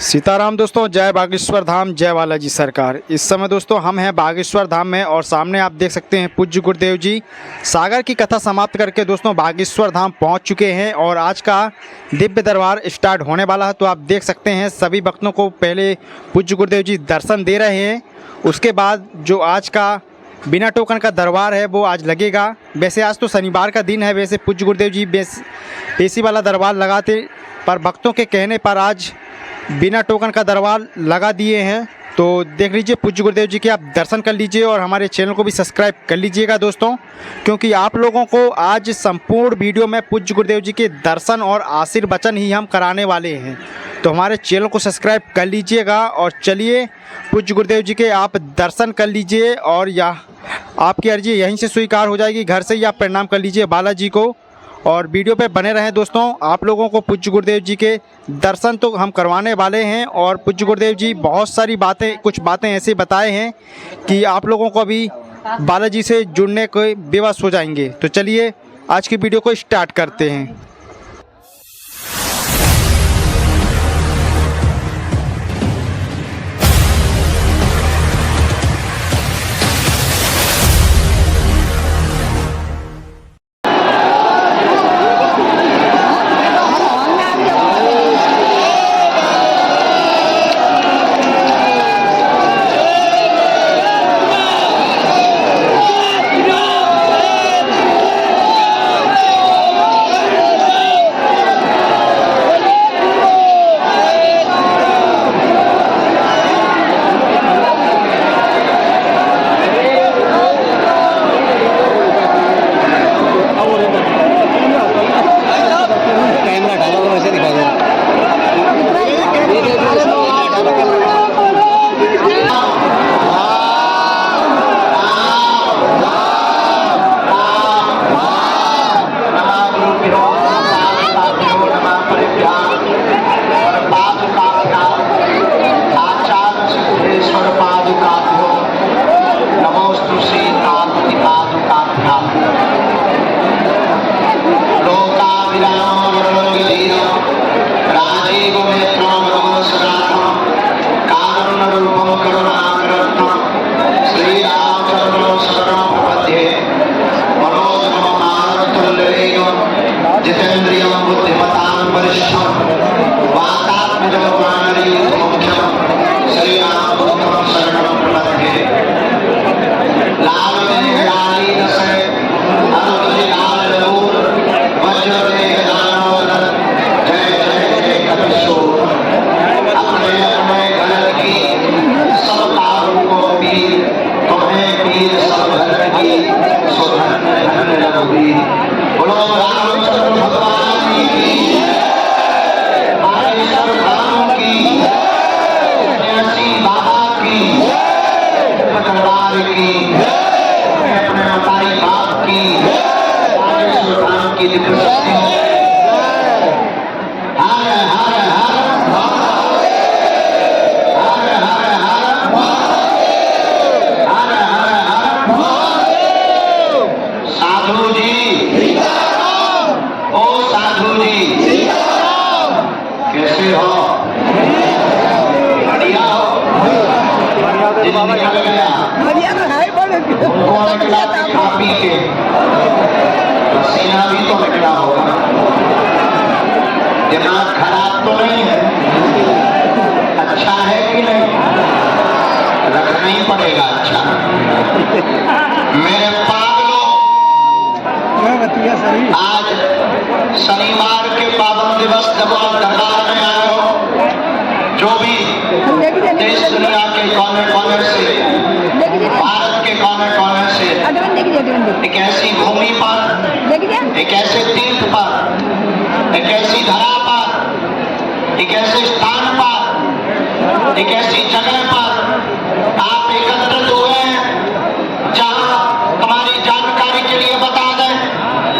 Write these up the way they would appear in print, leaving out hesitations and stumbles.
सीताराम दोस्तों, जय बागेश्वर धाम, जय बालाजी सरकार। इस समय दोस्तों हम हैं बागेश्वर धाम में और सामने आप देख सकते हैं पूज्य गुरुदेव जी सागर की कथा समाप्त करके दोस्तों बागेश्वर धाम पहुंच चुके हैं और आज का दिव्य दरबार स्टार्ट होने वाला है। तो आप देख सकते हैं सभी भक्तों को पहले पूज्य गुरुदेव जी दर्शन दे रहे हैं। उसके बाद जो आज का बिना टोकन का दरबार है वो आज लगेगा। वैसे आज तो शनिवार का दिन है, वैसे पूज्य गुरुदेव जी एसी वाला दरबार लगाते, पर भक्तों के कहने पर आज बिना टोकन का दरबार लगा दिए हैं। तो देख लीजिए पूज्य गुरुदेव जी के आप दर्शन कर लीजिए और हमारे चैनल को भी सब्सक्राइब कर लीजिएगा दोस्तों, क्योंकि आप लोगों को आज संपूर्ण वीडियो में पूज्य गुरुदेव जी के दर्शन और आशीर्वचन ही हम कराने वाले हैं। तो हमारे चैनल को सब्सक्राइब कर लीजिएगा और चलिए पूज्य गुरुदेव जी के आप दर्शन कर लीजिए और यह आपकी अर्जी यहीं से स्वीकार हो जाएगी। घर से ही आप प्रणाम कर लीजिए बालाजी को और वीडियो पे बने रहें दोस्तों। आप लोगों को पूज्य गुरुदेव जी के दर्शन तो हम करवाने वाले हैं और पूज्य गुरुदेव जी बहुत सारी बातें, कुछ बातें ऐसे बताए हैं कि आप लोगों को अभी बालाजी से जुड़ने को बेबस हो जाएंगे। तो चलिए आज की वीडियो को स्टार्ट करते हैं। पसीना भी तो निकला होगा, दिमाग खराब तो नहीं है, अच्छा है कि नहीं, रखना ही पड़ेगा अच्छा। मेरे पागलों, आज शनिवार के पावन दिवस जब आप दरबार में आए हो, जो भी देश दुनिया के कोने कोने से, भारत के कोने कोने से, एक ऐसी भूमि पर, एक ऐसे तीर्थ पर, एक ऐसी धरा पर, एक ऐसे स्थान पर, एक ऐसी जगह पर आप एकत्रित हुए हैं जहां हमारी जानकारी के लिए बता दें,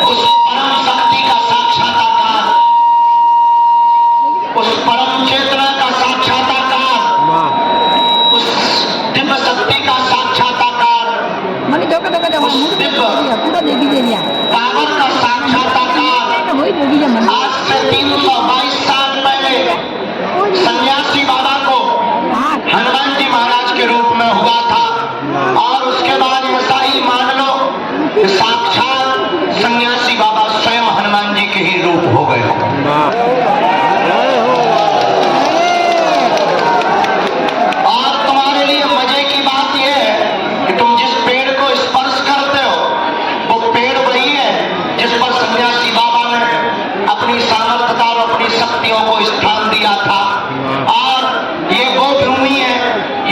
उस परम शक्ति का साक्षात्कार, उस परम चेतना का साक्षात्कार, उस दिव्य शक्ति का साक्षात्कार, उस दिव्य पावन का साक्षात्कार आज से 322 साल पहले सन्यासी और उसके बाद ऐसा ही मान लो कि साक्षात सन्यासी बाबा स्वयं हनुमान जी के ही रूप हो गए हो। और तुम्हारे लिए मजे की बात यह है कि तुम जिस पेड़ को स्पर्श करते हो वो पेड़ वही है जिस पर सन्यासी बाबा ने अपनी सामर्थ्यता और अपनी शक्तियों को स्थान दिया था। और ये वो भूमि है,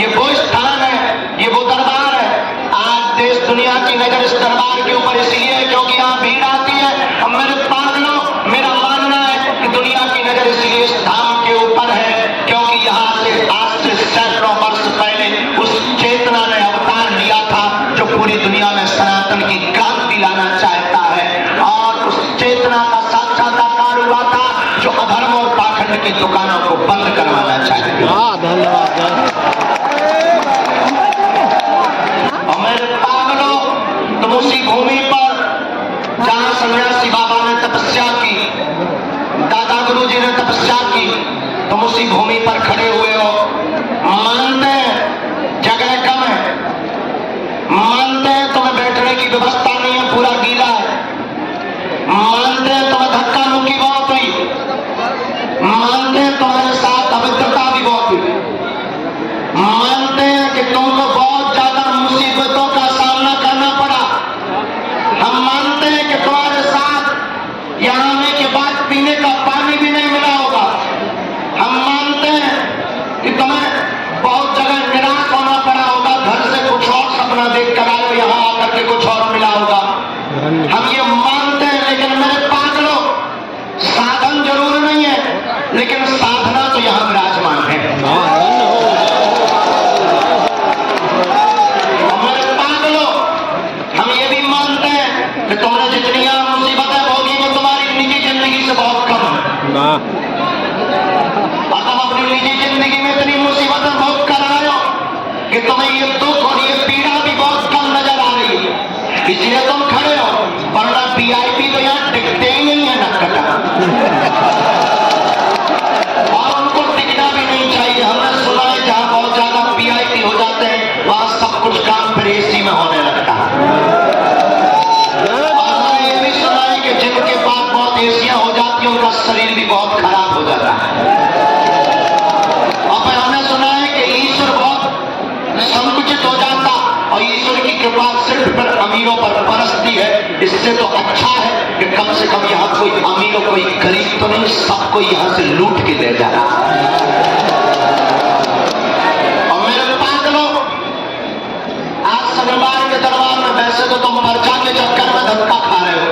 ये वो स्थान है, ये वो दरबार है। आज देश दुनिया की नजर इस दरबार के ऊपर इसलिए है क्योंकि यहाँ भीड़ आती है। अब मेरे पागलों, मेरा मानना है कि दुनिया की नजर इसलिए इस धाम के ऊपर है क्योंकि यहाँ से आज से सैकड़ों वर्ष पहले उस चेतना ने अवतार लिया था जो पूरी दुनिया में सनातन की क्रांति लाना चाहता है। और उस चेतना का साक्षात्कार हुआ था जो अधर्म और पाखंड की दुकानों को बंद करवाना चाहता है। और मेरे पागलों, तुम उसी भूमि पर जहां सन्यासी बाबा ने तपस्या की, दादा गुरु जी ने तपस्या की, तुम उसी भूमि पर खड़े हुए हो। मानते हैं जगह कम है, मानते हैं तुम्हें बैठने की व्यवस्था नहीं है, पूरा गीला है, मानते हैं तुम्हें धक्का मुक्की बहुत हुई, मानते हैं तुम्हारे साथ अभद्रता भी बहुत हुई, मानते हैं कि तुमको बहुत ज्यादा मुसीबतों का सामना करना पड़ा। हम मानते हैं कि तुम्हारे साथ यहाँ आने के बाद पीने का पानी भी नहीं मिला होगा। हम मानते हैं कि तुम्हें बहुत जगह निराश होना पड़ा होगा, घर से कुछ और सपना देख कर आए, यहाँ आकर के कुछ और मिला होगा। हम ये मानते हैं, लेकिन मेरे पागलों, साधन जरूर नहीं है लेकिन साधना तो यहाँ विराजमान है। और मेरे पागलों, हम ये भी मानते हैं कि तुमने जितनी यहाँ मुसीबतें भोगी वो तुम्हारी निजी जिंदगी से बहुत कम है। और तुम अपनी निजी जिंदगी में इतनी मुसीबतें भोग कर आए हो कि तुम्हें ये दुख और ये पीड़ा भी बहुत कम नजर आ रही है, इसलिए तुम खड़े हो। वरना वीआईपी तो यहाँ टिकते ही नहीं है नक्कटा, और उनको टिकना भी नहीं चाहिए। हमने सुना है जहाँ बहुत ज्यादा वीआईपी हो जाते हैं वहां सब कुछ काम फिर एसी में होने लगता है। और हमने ये भी सुना है कि जिनके पास बहुत एसियां हो जाती है उनका शरीर भी बहुत खराब हो जाता है। और फिर हमने सुना है कि ईश्वर बहुत संकुचित हो जाता और ईश्वर की कृपा सिर्फ पर अमीरों पर बरसती है। इससे तो अच्छा है कि कम से कम यहाँ कोई अमीर और कोई गरीब तो नहीं, सबको यहाँ से लूट के ले जा रहा। और मेरे पागलों, आज शनिवार के दरबार में वैसे तो तुम पर्चा के चक्कर में धक्का खा रहे हो,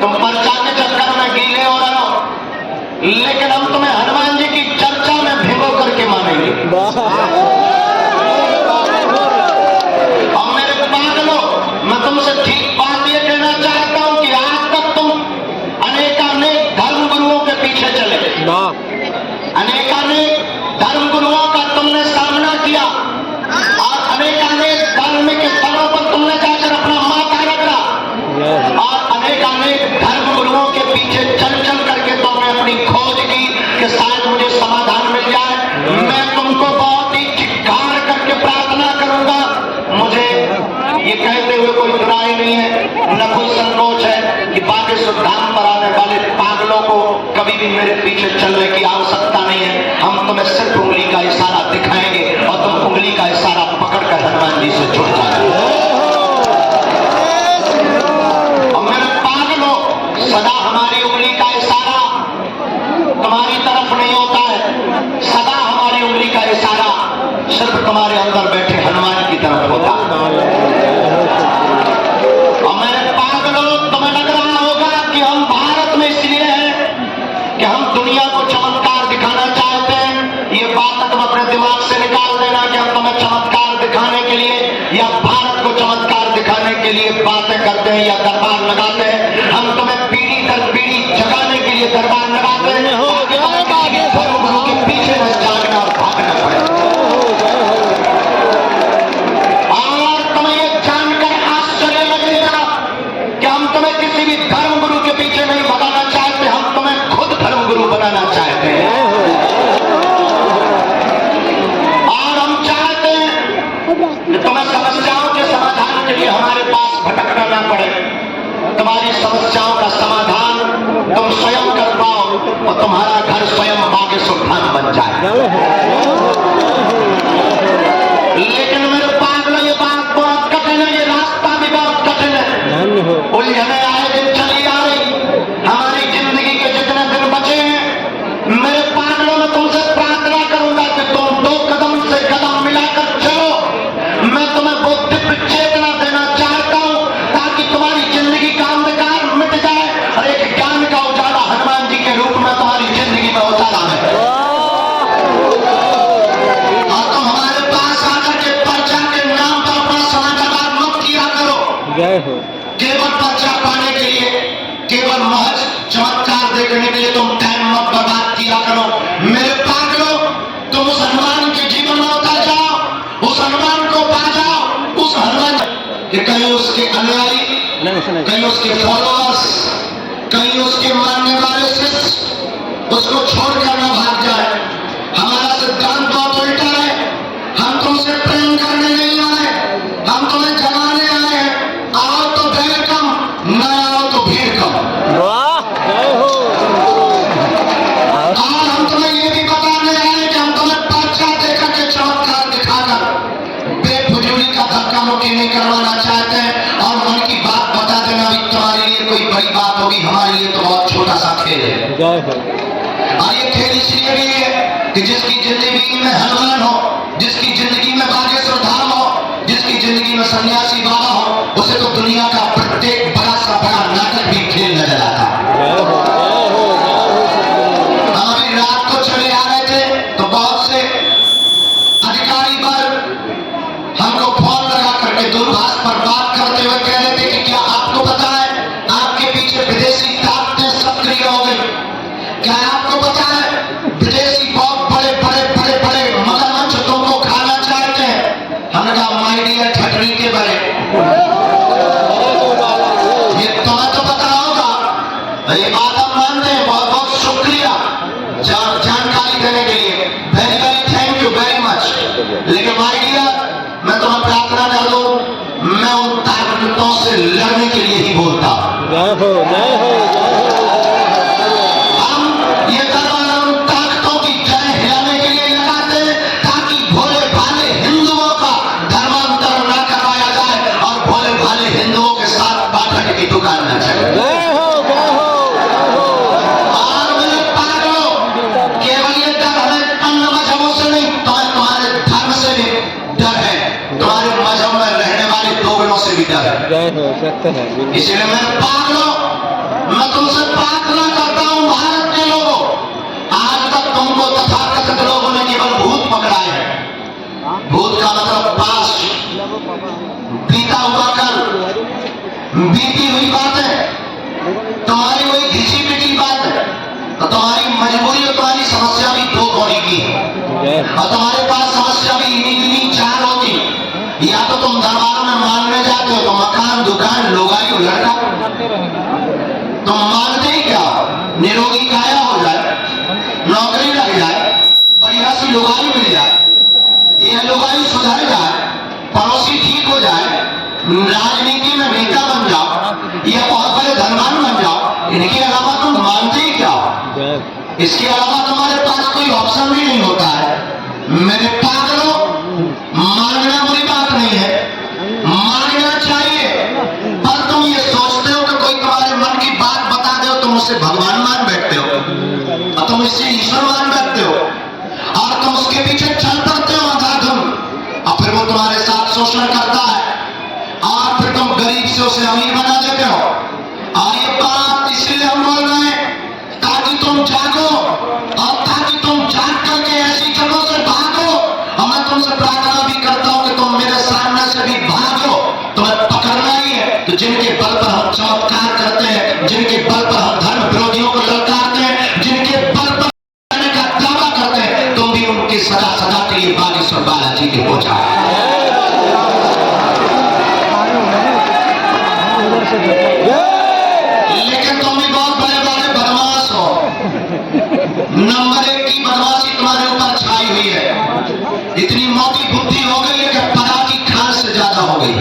तुम पर्चा के चक्कर में गीले हो रहे हो, लेकिन हम तुम्हें हनुमान जी की चर्चा में भिगो करके मानेंगे। और मेरे पागलों, मैं तुमसे ठीक बात ये कहना चाहता हूं कि आज तक तुम अनेकानेक धर्म गुरुओं के पीछे चले, अनेकानेक धर्म गुरुओं का तुमने सामना किया और अनेकानेक धार्मिक स्थलों पर तुमने जाकर अपना माथा रखा और अनेकानेक धर्म गुरुओं के पीछे चल चल करके तुमने अपनी खोज की कि शायद मुझे समाधान मिल जाए। मैं तुमको बहुत ही चिक्कार करके प्रार्थना करूंगा। मुझे ये कहते हुए कोई बुराई नहीं है, न कोई संकोच है कि बागेश्वर धाम पर आने वाले पागलों को कभी भी मेरे पीछे चलने की आवश्यकता नहीं है। हम तुम्हें सिर्फ उंगली का इशारा दिखाएंगे और तुम उंगली का इशारा पकड़कर हनुमान जी से जुड़ जाओगे। और मेरे पागलों, सदा हमारी उंगली का इशारा तुम्हारी तरफ नहीं होता है, सदा हमारी उंगली का इशारा सिर्फ तुम्हारे अंदर बैठे हनुमान की तरफ होता है। और मेरे पागलों, तुम्हें लग रहा होगा कि हम भारत में इसलिए हैं कि हम दुनिया को चमत्कार दिखाना चाहते हैं। ये बात तुम अपने दिमाग से निकाल देना कि हम तुम्हें चमत्कार दिखाने के लिए या भारत को चमत्कार दिखाने के लिए बातें करते हैं या दरबार लगाते हैं। हम तुम्हें पीढ़ी दर पीढ़ी जगाने के लिए दरबार लगाते हैं, धर्म गुरु के पीछे न जागना और भागना पड़े। और तुम्हें यह जानकर आश्चर्य लगेगा कि हम तुम्हें किसी भी धर्म गुरु के पीछे नहीं भगाना चाहते, हम तुम्हें खुद धर्म गुरु बनाना चाहते हैं। और हम चाहते हैं केवल पर्चा पाने के लिए, केवल महज चमत्कार देखने के लिए तुम टाइम मत बर्बाद किया करो। मेरे पागलों, तुम उस हनुमान के जीवन में उतर जाओ, उस हनुमान को पा जाओ, उस हनुमान कि कहीं उसके अनुयायी, कहीं उसके फॉलोअर्स, कहीं उसके मानने वाले शिष्य उसको छोड़कर न भाग जाए। हमारा सिद्धांत बहुत उल्टा है। हम तुमसे प्रेम करने नहीं आए, हम तुम्हें जगाने आए हैं। आओ तो वेलकम, न आओ तो भीड़ कम। और हम तुम्हें ये भी बताने आए कि हम तुम्हें पर्चा देकर के चमत्कार दिखाकर बेफजूली का धक्का मुक्की नहीं करवाना चाहते हैं। और मन की बात बता देना भी तुम्हारे लिए कोई बड़ी बात होगी, हमारे लिए तो बहुत छोटा सा खेल है। और ये खेल इसलिए भी है कि जिसकी जिंदगी में हनुमान हो, जिसकी जिंदगी में बागेश्वर धाम हो, जिसकी जिंदगी में सन्यासी बाबा हो, उसे तो दुनिया का प्रत्येक बड़ा सा बड़ा नाटक भी खेल नजर आता है। हम अभी रात को चले आ रहे थे तो बहुत से अधिकारी वर्ग हमको फोन लगा करके दूरभाष पर बात करते हुए कह रहे थे कि क्या आपको पता है आपके पीछे विदेशी ताकतें सक्रिय हो गई? क्या आपको पता है विदेशी बहुत बड़े बड़े बड़े बड़े मगरमच्छ तुमको खाना चाहते हैं? हमने कहा माय डियर ठटरी के बड़े, ये तुम्हें तो पता होगा। ये बात हम मानते हैं। बहुत बहुत शुक्रिया जानकारी देने के लिए, very very thank you very much. लेकिन माय डियर, मैं तुम्हें प्रार्थना कर दूं, मैं उन ताकतों से लड़ने के लिए ही बोलता हूं। ये दरबार उन ताकतों की जय हिलाने के लिए लगाते ताकि भोले भाले हिंदुओं का धर्मांतर न करवाया जाए और भोले भाले हिंदुओं के साथ पाठक की दुकान न चले। और मेरे पागलों, केवल ये डर हमें अन्य मजहबों से नहीं, तुम्हारे धर्म से भी डर है, तुम्हारे मजहब में रहने वाले दोगलों से भी डर है। इसलिए मेरे पागलों, मैं तुमसे प्रार्थना करता हूं भारत के लोगों, आज तक तुमको तथाकथित लोगों ने केवल भूत पकड़ा है। भूत का मतलब पास, बीता हुआ कल, बीती हुई बातें, तुम्हारी वही घिसी पिटी बात है। तो तुम्हारी मजबूरी और तुम्हारी समस्या भी दो कौड़ी की है, और तुम्हारे पास समस्या भी इन्हीं चार होती। या तो तुम दरबार में मांगने जाते हो तो मकान, दुकान, लोगाई और लड़का, तुम मांगते ही क्या? निरोगी काया हो जाए, नौकरी लग जाए, बढ़िया सी लुगाई मिल जाए, यह लुगाई सुधर जाए, पड़ोसी ठीक हो जाए, राजनीति में नेता बन जाओ या बहुत बड़े धनवान बन जाओ। इनके अलावा तुम मानते ही क्या? इसके अलावा तुम्हारे पास कोई ऑप्शन भी नहीं होता है। मेरे पागलों, मांगना बुरी बात नहीं है, मांगना चाहिए, पर तुम ये सोचते हो कि कोई तुम्हारे मन की बात बता दे, तुम उसे भगवान मान बैठते हो और तुम इससे ईश्वर मान बैठते हो और तुम उसके पीछे चल पड़ते हो अंधाधुन, और फिर वो तुम्हारे साथ शोषण करता है और फिर तुम गरीब से उसे अमीर बना देते हो। और ये बात इसलिए हम बोल रहे हैं ताकि तुम जागो, और ताकि तुम जाग करके ऐसी जगहों से भागो। और मैं तुमसे प्रार्थना भी करता हूं कि तुम मेरे सामने से भी भागो। तुम्हें पकड़ना ही है तो जिनके बल पर हम चमत्कार करते हैं, जिनके बल पर हम धर्म विरोधियों को ललकारते हैं, जिनके बल पर करने का दावा करते हैं, तुम भी उनकी सदा सदा के लिए बागेश्वर बालाजी के पहुंचा। लेकिन तुम भी बहुत बड़े बड़े बदमाश हो। नंबर 1 की बदमाशी तुम्हारे ऊपर छाई हुई है। इतनी मोटी बुद्धि हो गई है कि परा की खान से ज्यादा हो गई,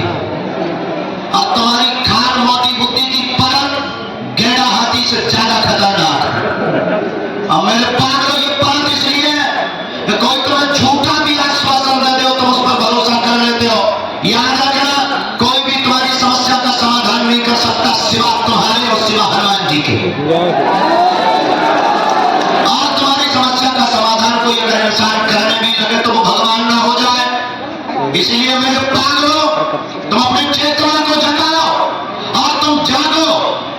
और तुम्हारी खान मोटी बुद्धि की परत गेड़ा हाथी से ज्यादा खतरनाक है। और मेरे पागलों, ये परत इसलिए है कि कोई तुम्हें झूठा भी आश्वासन दे दे, तुम उस पर भरोसा कर लेते हो। याद रखना, कोई भी तुम्हारी समस्या का समाधान नहीं कर सकता सिवा तुम्हारे और सिवा हनुमान जी के। और तुम्हारी समस्या का समाधान कोई अगर इंसान करने भी लगे तो वो भगवान ना हो जाए। इसलिए मेरे पागलों, तुम अपने चेतना को जगाओ और तुम जागो।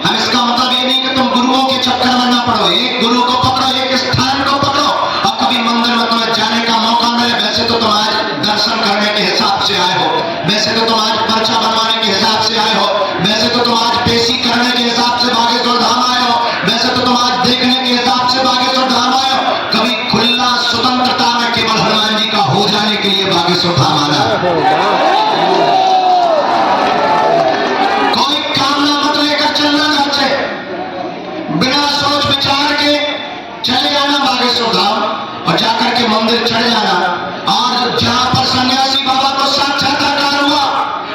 हम इसका मतलब ये नहीं कि तुम गुरुओं के चक्कर में ना पड़ो। एक गुरु को पकड़ो, एक स्थान को पकड़ो, और कभी मंदिर में तुम्हें जाने का मौका मिले। वैसे तो तुम आज दर्शन करने के हिसाब से आए हो, वैसे तो तुम आज पर्चा बनवाने के हिसाब से आए हो, बागेश्वर धाम आना। कोई काम ना मत लेकर चलना घर से, बिना सोच विचार के चले जाना बागेश्वर धाम और जाकर के मंदिर चढ़ जाना। और जहां पर सन्यासी बाबा को साक्षात्कार हुआ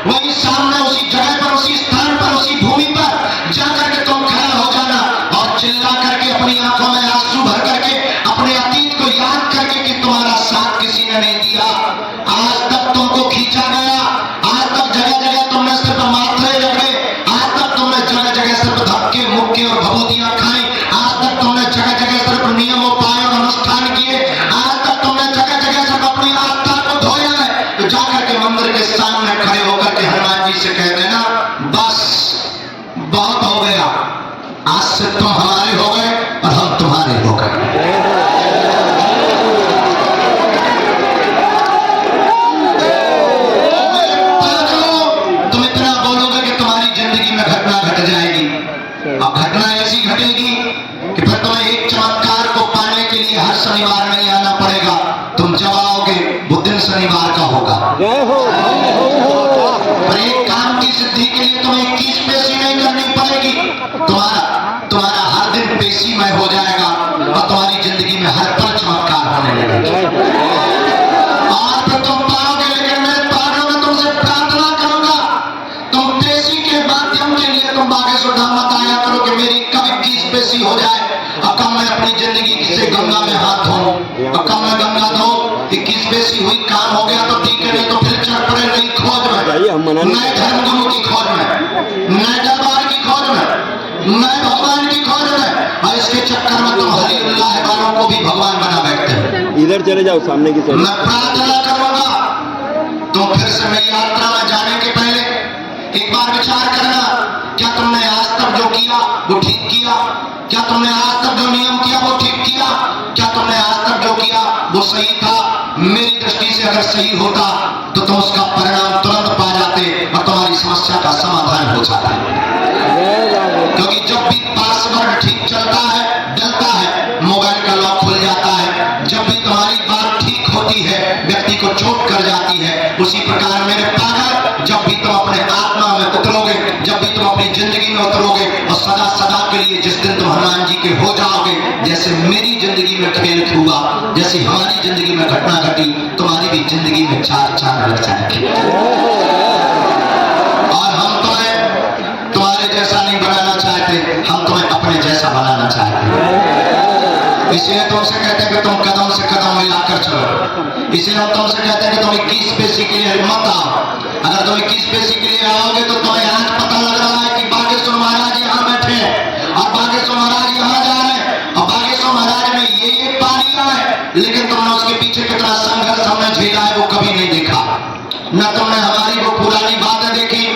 वही सामने उसी जगह पर, उसी स्थान पर, उसी भूमि पर जाकर के तुम खड़ा हो जाना और चिल्ला करके अपनी आंखों में आंसू भर करके अपने अतीत को याद करके कि तुम्हारा साथ किसी ने नहीं दिया, आज तक तुमको खींचा गया, आज तक जगह जगह तुमने सिर्फ माथरे रखे, आज तक तुमने जगह जगह सिर्फ धक्के मुक्के और भभूतियां खाई, आज तक तुमने जगह जगह सिर्फ नियम उपाय और अनुष्ठान किए, आज तक तुमने जगह जगह सिर्फ अपनी आस्था को धोया है। तो जाकर के मंदिर के सामने खड़े होकर के हनुमान जी से कह देना, बस बहुत हो गया, आज से तुम हमारे हो गए और हम तुम्हारे हो गए। तुम इतना बोलोगे कि तुम्हारी जिंदगी में घटना घट जाएगी। अब घटना ऐसी घटेगी कि फिर तुम्हें एक चमत्कार को पाने के लिए हर शनिवार नहीं आना पड़ेगा, तुम जब आओगे वो दिन शनिवार का होगा। पर एक काम की सिद्धि के लिए तुम्हें 21 पेशी नहीं करनी पड़ेगी, तुम्हारा हर दिन पेशीमय हो जाएगा और तुम्हारी जिंदगी में हर पल चमत्कार होने लगेगा। और फिर तुम पाओगे, लेकिन मैं पागल में तुमसे प्रार्थना करूंगा, तुम पेशी के माध्यम के लिए तुम बागेश्वर धाम मत आया करो कि मेरी कब 21 पेशी हो जाए और कब मैं अपनी जिंदगी से गंगा में हाथ धोऊं और कब मैं गंगा धो 21 पेशी हुई, काम हो गया तो ठीक है, नहीं तो फिर चढ़ पड़े नई खोज में, नए धर्मगुरु की खोज में, नए दरबार की खोज में, नए भगवान की खोज में। और इसके चक्कर में तुम हरि अल्लाह वालों को भी भगवान बना बैठते हैं। इधर चले जाओ सामने की तरफ। मैं प्रार्थना करूंगा तुम फिर से मेरी यात्रा में जाने के पहले एक बार विचार करना, क्या तुमने आज तक जो किया वो ठीक किया? क्या तुमने आज तक जो नियम किया वो ठीक किया? क्या तुमने आज तक जो किया वो सही था? मेरी दृष्टि से अगर सही होता तो तुम उसका परिणाम तुरंत पा जाते और तुम्हारी समस्या का समाधान हो जाता। क्योंकि जब भी पासवर्ड ठीक चलता है, डलता है, मोबाइल का लॉक खुल जाता है। जब भी तुम्हारी बात ठीक होती है, व्यक्ति को चोट कर जाती है। उसी प्रकार मेरे पागल, जब भी तुम अपने आत्मा में उतरोगे, जब भी तुम अपनी जिंदगी में उतरोगे और सदा सदा के लिए जिस दिन तुम हनुमान जी के हो जाओगे, जैसे मेरी जिंदगी में खेल हुआ, जैसी हमारी जिंदगी में घटना घटी, तुम्हारी भी जिंदगी में चार चांद लग जाएंगे। और हम तुम्हारे जैसा नहीं बनाना चाहते, हम तुम्हें अपने जैसा बनाना चाहते। इसलिए तुमसे कहते हैं कि तुम कदम से कदम मिलाकर चलो। इसलिए हम तुमसे कहते हैं कि तुम 21 पेशी के लिए मत आओ। अगर तुम 21 पेशी के लिए आओगे तो तुम्हें आज पता लग रहा है कि बागेश्वर महाराज यहाँ बैठे हैं और बागेश्वर महाराज यहाँ जा रहे हैं और बागेश्वर महाराज ने ये पा लिया है, लेकिन तुमने उसके पीछे कितना संघर्ष हमने झेला है वो कभी नहीं देखा। न तुमने हमारी वो पुरानी बातें देखी,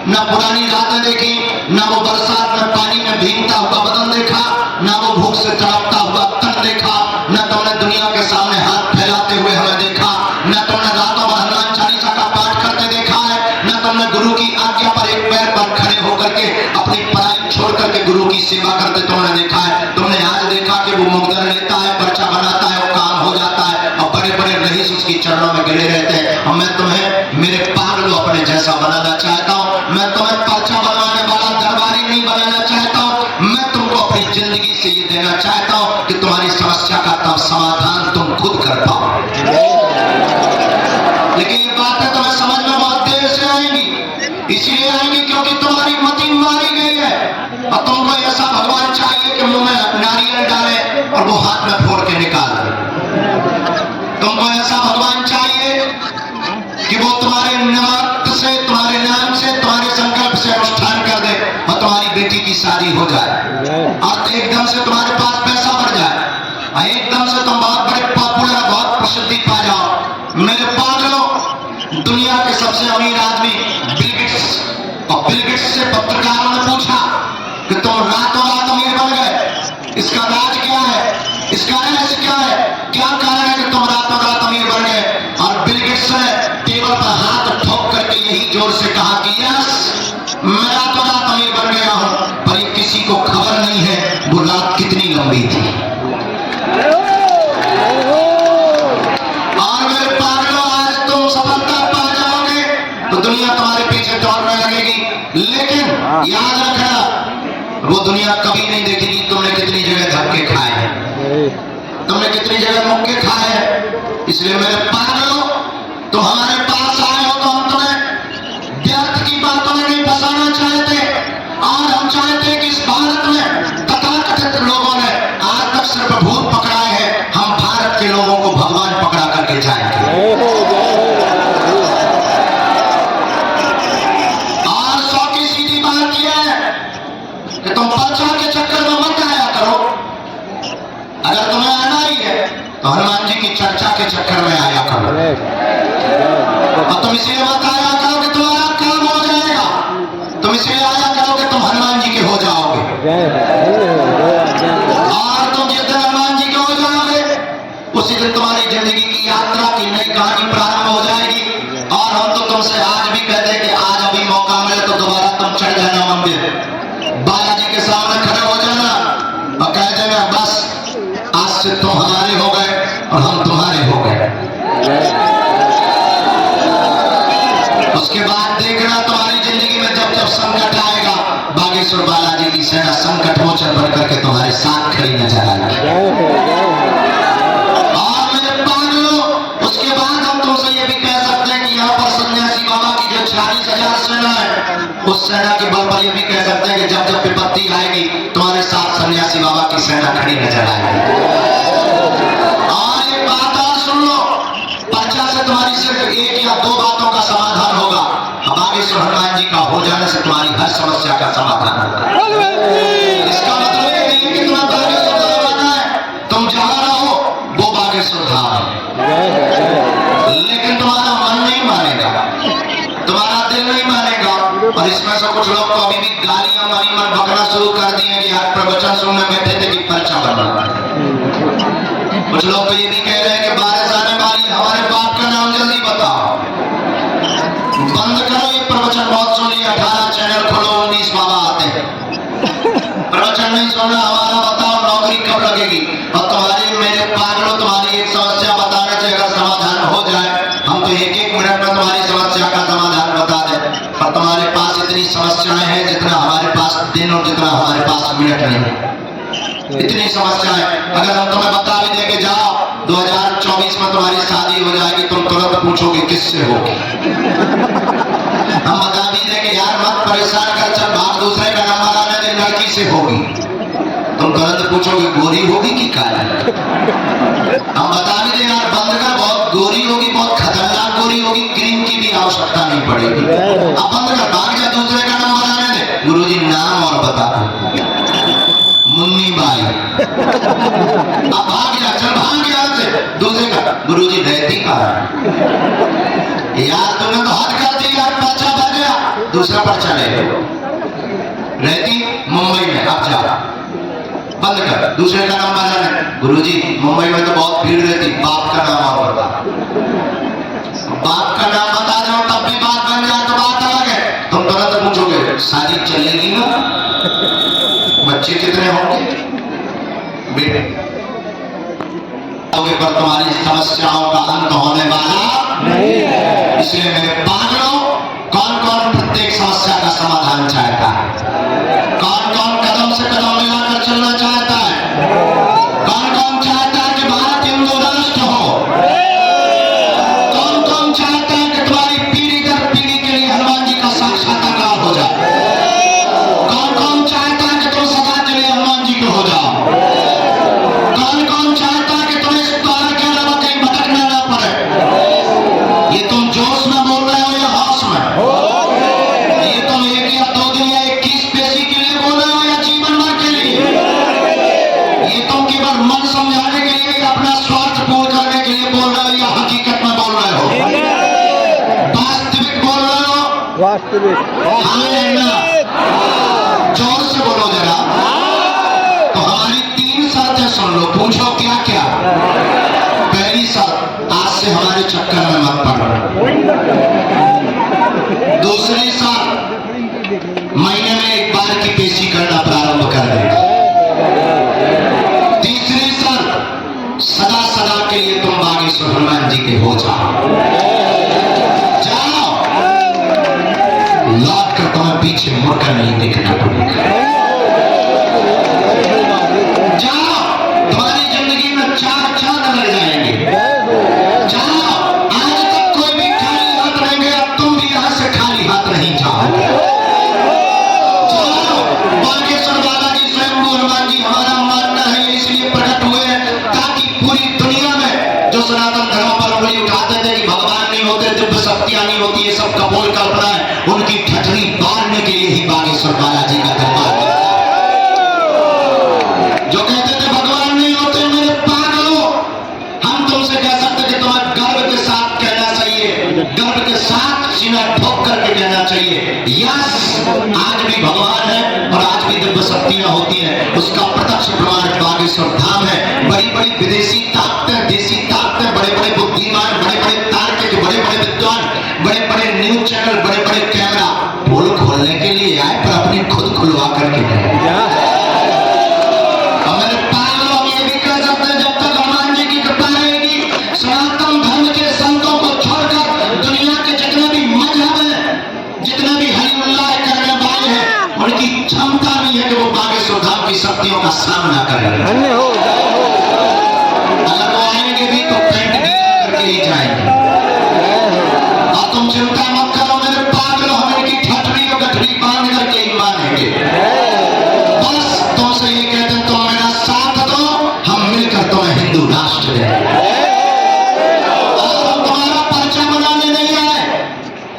न पुरानी रातें देखी, न वो बरसात में पानी में भीगता हुआ बदन देखा, न वो भूख से तड़पता हुआ तन देखा, न तुमने दुनिया के सामने हाथ फैलाते हुए हमें देखा, न तुमने रातों भर हनुमान चालीसा का पाठ करते देखा है, न तुमने गुरु की आज्ञा पर एक पैर पर खड़े होकर के अपनी पढ़ाई छोड़ करके गुरु की सेवा करते तुमने देखा है। तुमने आज देखा कि वो मुकदर लेता है, पर्चा बनाता है, वो काम हो जाता है और बड़े बड़े रईस उसकी चरणों में गिरे रहते हैं। और मैं तुम्हें मेरे पागलों अपने जैसा बनाना चाहता हूँ। मैं तुम्हें पर्चा बनवाने वाला दरबारी नहीं बनाना चाहता हूँ। मैं तुमको अपनी जिंदगी से ये देना चाहता हूँ कि तुम्हारी समस्या का तब समाधान तुम खुद कर पाओ। लेकिन ये बातें तुम्हें समझ में बहुत देर से आएंगी, इसलिए आएंगी क्योंकि तुम्हारी मति मारी गई है और तुमको ऐसा भगवान चाहिए कि मुंह में नारियल डाले और वो हाथ में फोड़ के निकाले। तुमको ऐसा भगवान चाहिए कि वो तुम्हारे निमित्त से, तुम्हारे नाम से, तुम्हारे संकल्प से अनुष्ठान कर दे और तुम्हारी बेटी की शादी हो जाए और एकदम से तुम्हारे पास पैसा बढ़ जाए और एकदम से तुम बहुत बड़े पॉपुलर, बहुत दुनिया कभी नहीं देखेगी तुमने कितनी जगह धक्के खाए हैं, तुमने कितनी जगह मुक्के खाए हैं। इसलिए मेरे पागलों, तुम हमारे पास आए हो तो हम तुम्हें व्यर्थ की बातों में नहीं फंसाना चाहते। और हम चाहते हैं कि इस भारत में तथाकथित लोगों ने आज तक सिर्फ भूत पकड़ाए हैं, हम भारत के लोगों को भगवान पकड़ा करके जाएंगे। और 100 की सीधी बात यह है कि तुम पर्चा के चक्कर में मत आया करो। अगर तुम्हें आना ही है तो हनुमान जी की चर्चा के चक्कर में आया करो। और तुम इसलिए मत आया करो कि तुम्हारा काम हो जाएगा, तुम इसलिए आया करो कि तुम हनुमान जी के हो जाओगे। और तुम जिस दिन हनुमान जी के हो जाओगे उसी दिन तुम्हारी जिंदगी की यात्रा की नई कहानी प्रारंभ हो जाएगी। और हम तो तुमसे आज भी कहते हैं कि आज अभी मौका मिले तो दोबारा तुम चढ़ जाना मंदिर, बालाजी के सामने खड़े हो जाना और कह देना बस आज से तुम हमारे हो गए और हम तुम्हारे हो गए। उसके बाद देखना तुम्हारी जिंदगी में जब जब संकट आएगा, बागेश्वर बालाजी की सेना संकट मोचन बन करके तुम्हारे साथ खड़ी नजर आएगी। और मेरे पागलों, उसके बाद हम तुमसे ये भी कह सकते हैं कि यहाँ पर सन्यासी बाबा की जो 40,000 सेना है, उस सेना के बल पर ये भी कह सकते हैं कि जब जब विपत्ति आएगी तुम्हारे साथ सन्यासी बाबा की सेना खड़ी नजर आएगी। और एक बात और सुन लो, पर्चा से तुम्हारी सिर्फ एक या 2 बातों का समाधान होगा। बागेश्वर हनुमान जी का हो जाने से तुम्हारी हर समस्या का समाधान होगा। इसका मतलब ये नहीं कि तुम्हें बागेश्वर धाम आना है, तुम जहां रहो वो बागेश्वर धाम है, लेकिन तुम्हारा मन नहीं मानेगा, तुम्हारा दिल नहीं मानेगा। और इसमें से कुछ लोग तो अभी भी गालियां मारी मन भगना शुरू कर दिए कि यार प्रवचन सुनने बैठे थे कि पर्चा बनना। कुछ लोग तो ये भी कह रहे हैं कि बारिश आने वाली, हमारे बाप का नाम जल्दी बताओ। बंद करो ये प्रवचन, बहुत सुन लिया, 18 चैनल खोलो, 19 बाबा आते हैं। प्रवचन नहीं सुनना हमारा, बताओ नौकरी कब लगेगी। और तुम्हारे मेरे पागलों, तुम्हारी एक समस्या बताने से अगर समाधान हो जाए, हम तो 1-1 मिनट में तुम्हारी समस्या का समाधान बता दें। पर तुम्हारे पास इतनी समस्याएं हैं जितना हमारे पास दिन और जितना हमारे पास मिनट नहीं है, इतनी समस्याएं। अगर हम तुम्हें बता भी देंगे जाओ 2024 में तुम्हारी शादी हो जाएगी, तुम तुरंत पूछोगे किससे होगी। हम बता भी देंगे यार मत परेशान कर, चल भाग दूसरे का नंबर आने दे, लड़की से होगी, तुम तुरंत पूछोगे गोरी होगी कि काली। हम बता भी दें यार बंद कर, बहुत गोरी होगी, बहुत खतरनाक गोरी होगी, क्रीम की भी आवश्यकता नहीं पड़ेगी। अब बंद कर, भाग जा, दूसरे का नंबर आने दे। गुरुजी नाम और बता, मुन्नी बाई। अब भाग गया, चल भाग गया से दूसरे का, गुरुजी रहती कहाँ है यार, तुमने तो हद कर दी यार, पर्चा बन गया, दूसरा पर्चा ले लो, रहती मुंबई में, अब जा बंद कर, दूसरे का नाम बता। गुरुजी मुंबई में तो बहुत भीड़ रहती, बाप का नाम और बता। बाप का नाम बता दो तब भी बात बन जाए तो बात अलग है। तुम तुरंत पूछोगे शादी चलेगी ना, बच्चे कितने होंगे बेटे, पर तुम्हारी समस्याओं का अंत होने वाला नहीं है। इसलिए मेरे पागलों, कौन कौन प्रत्येक समस्या का समाधान चाहता है, कौन कौन कदम से कदम मिलाकर चलना चाहता है, कौन कौन चाहता है कि भारत हिंदू राष्ट्र हो, कौन कौन चाहता है कि तुम्हारी पीढ़ी दर पीढ़ी के लिए हनुमान जी का साक्षात्कार हो जाए, कौन कौन चाहता है कि तुम सदा के लिए हनुमान जी के हो जाओ, कौन कौन चाहता है कि तुम्हें इस द्वार के अलावा कहीं भटकना ना पड़े। ये तुम जोश में बोल रहे हो या होश में, ये तुम 1 या 2 दिन या 21 पेशी के लिए बोल रहे हो या जीवन भर के लिए, ये तुम केवल मन समझाने के लिए या अपना स्वार्थ पूर्ण करने के लिए बोल रहे हो या हकीकत में बोल रहे हो, वास्तविक बोल रहे हो, वास्तविक जोर से बोलो जरा। तो हमारी 3 शर्तें सुन लो, पूछो क्या क्या। पहली शर्त, आज से हमारे चक्कर में मत पड़ो। दूसरी शर्त, महीने में 1 बार की पेशी करना प्रारंभ कर देगा। तीसरी शर्त, सदा सदा के लिए तुम बागेश्वर हनुमान जी के हो जाओ, लौट कर तुम्हें पीछे मुड़कर नहीं देखना पड़ेगा। जो सनातन धर्म पर उंगली उठाते थे कि भगवान नहीं होते, दिव्य शक्तियां नहीं होती, ये सब कपोल कल्पना है, उनकी ठठरी बांधने के लिए ही बागेश्वर बालाजी का दरबार है। जो कहते थे भगवान नहीं होते, मेरे पागलों, हम तुमसे कह सकते कि तुम्हें गर्व के साथ कहना चाहिए, गर्व के साथ सीना ठोक करके कहना चाहिए, यस, आज भी भगवान है और आज भी दिव्य शक्तियां होती हैं। उसका प्रत्यक्ष प्रमाण बागेश्वर धाम है। बड़ी बड़ी विदेशी ताकतें, देसी ताकतें, बड़े बड़े बुद्धिमान, बड़े बड़े तार्किक, बड़े बड़े विद्वान, बड़े बड़े न्यूज चैनल, बड़े बड़े कैमरा पोल खोलने के लिए आए, पर अपनी खुद खुलवा करके गए। सनातन धर्म के संतों को छोड़कर दुनिया के जितने भी मजहब हैं, जितने भी हरिउल्लाह करने वाले हैं, उनकी क्षमता नहीं है कि वो बागेश्वर धाम की शक्तियों का सामना करें। अगर वो आएंगे भी तो पेंट करके ही जाएंगे। और तुम चिंता मत करो मेरे पागलों, हम इनकी ठठरी और गठरी बांध करके ही मानेंगे। बस तुमसे ये कहते हैं, तुम मेरा साथ दो, हम मिलकर तुम्हें हिंदू राष्ट्र दें।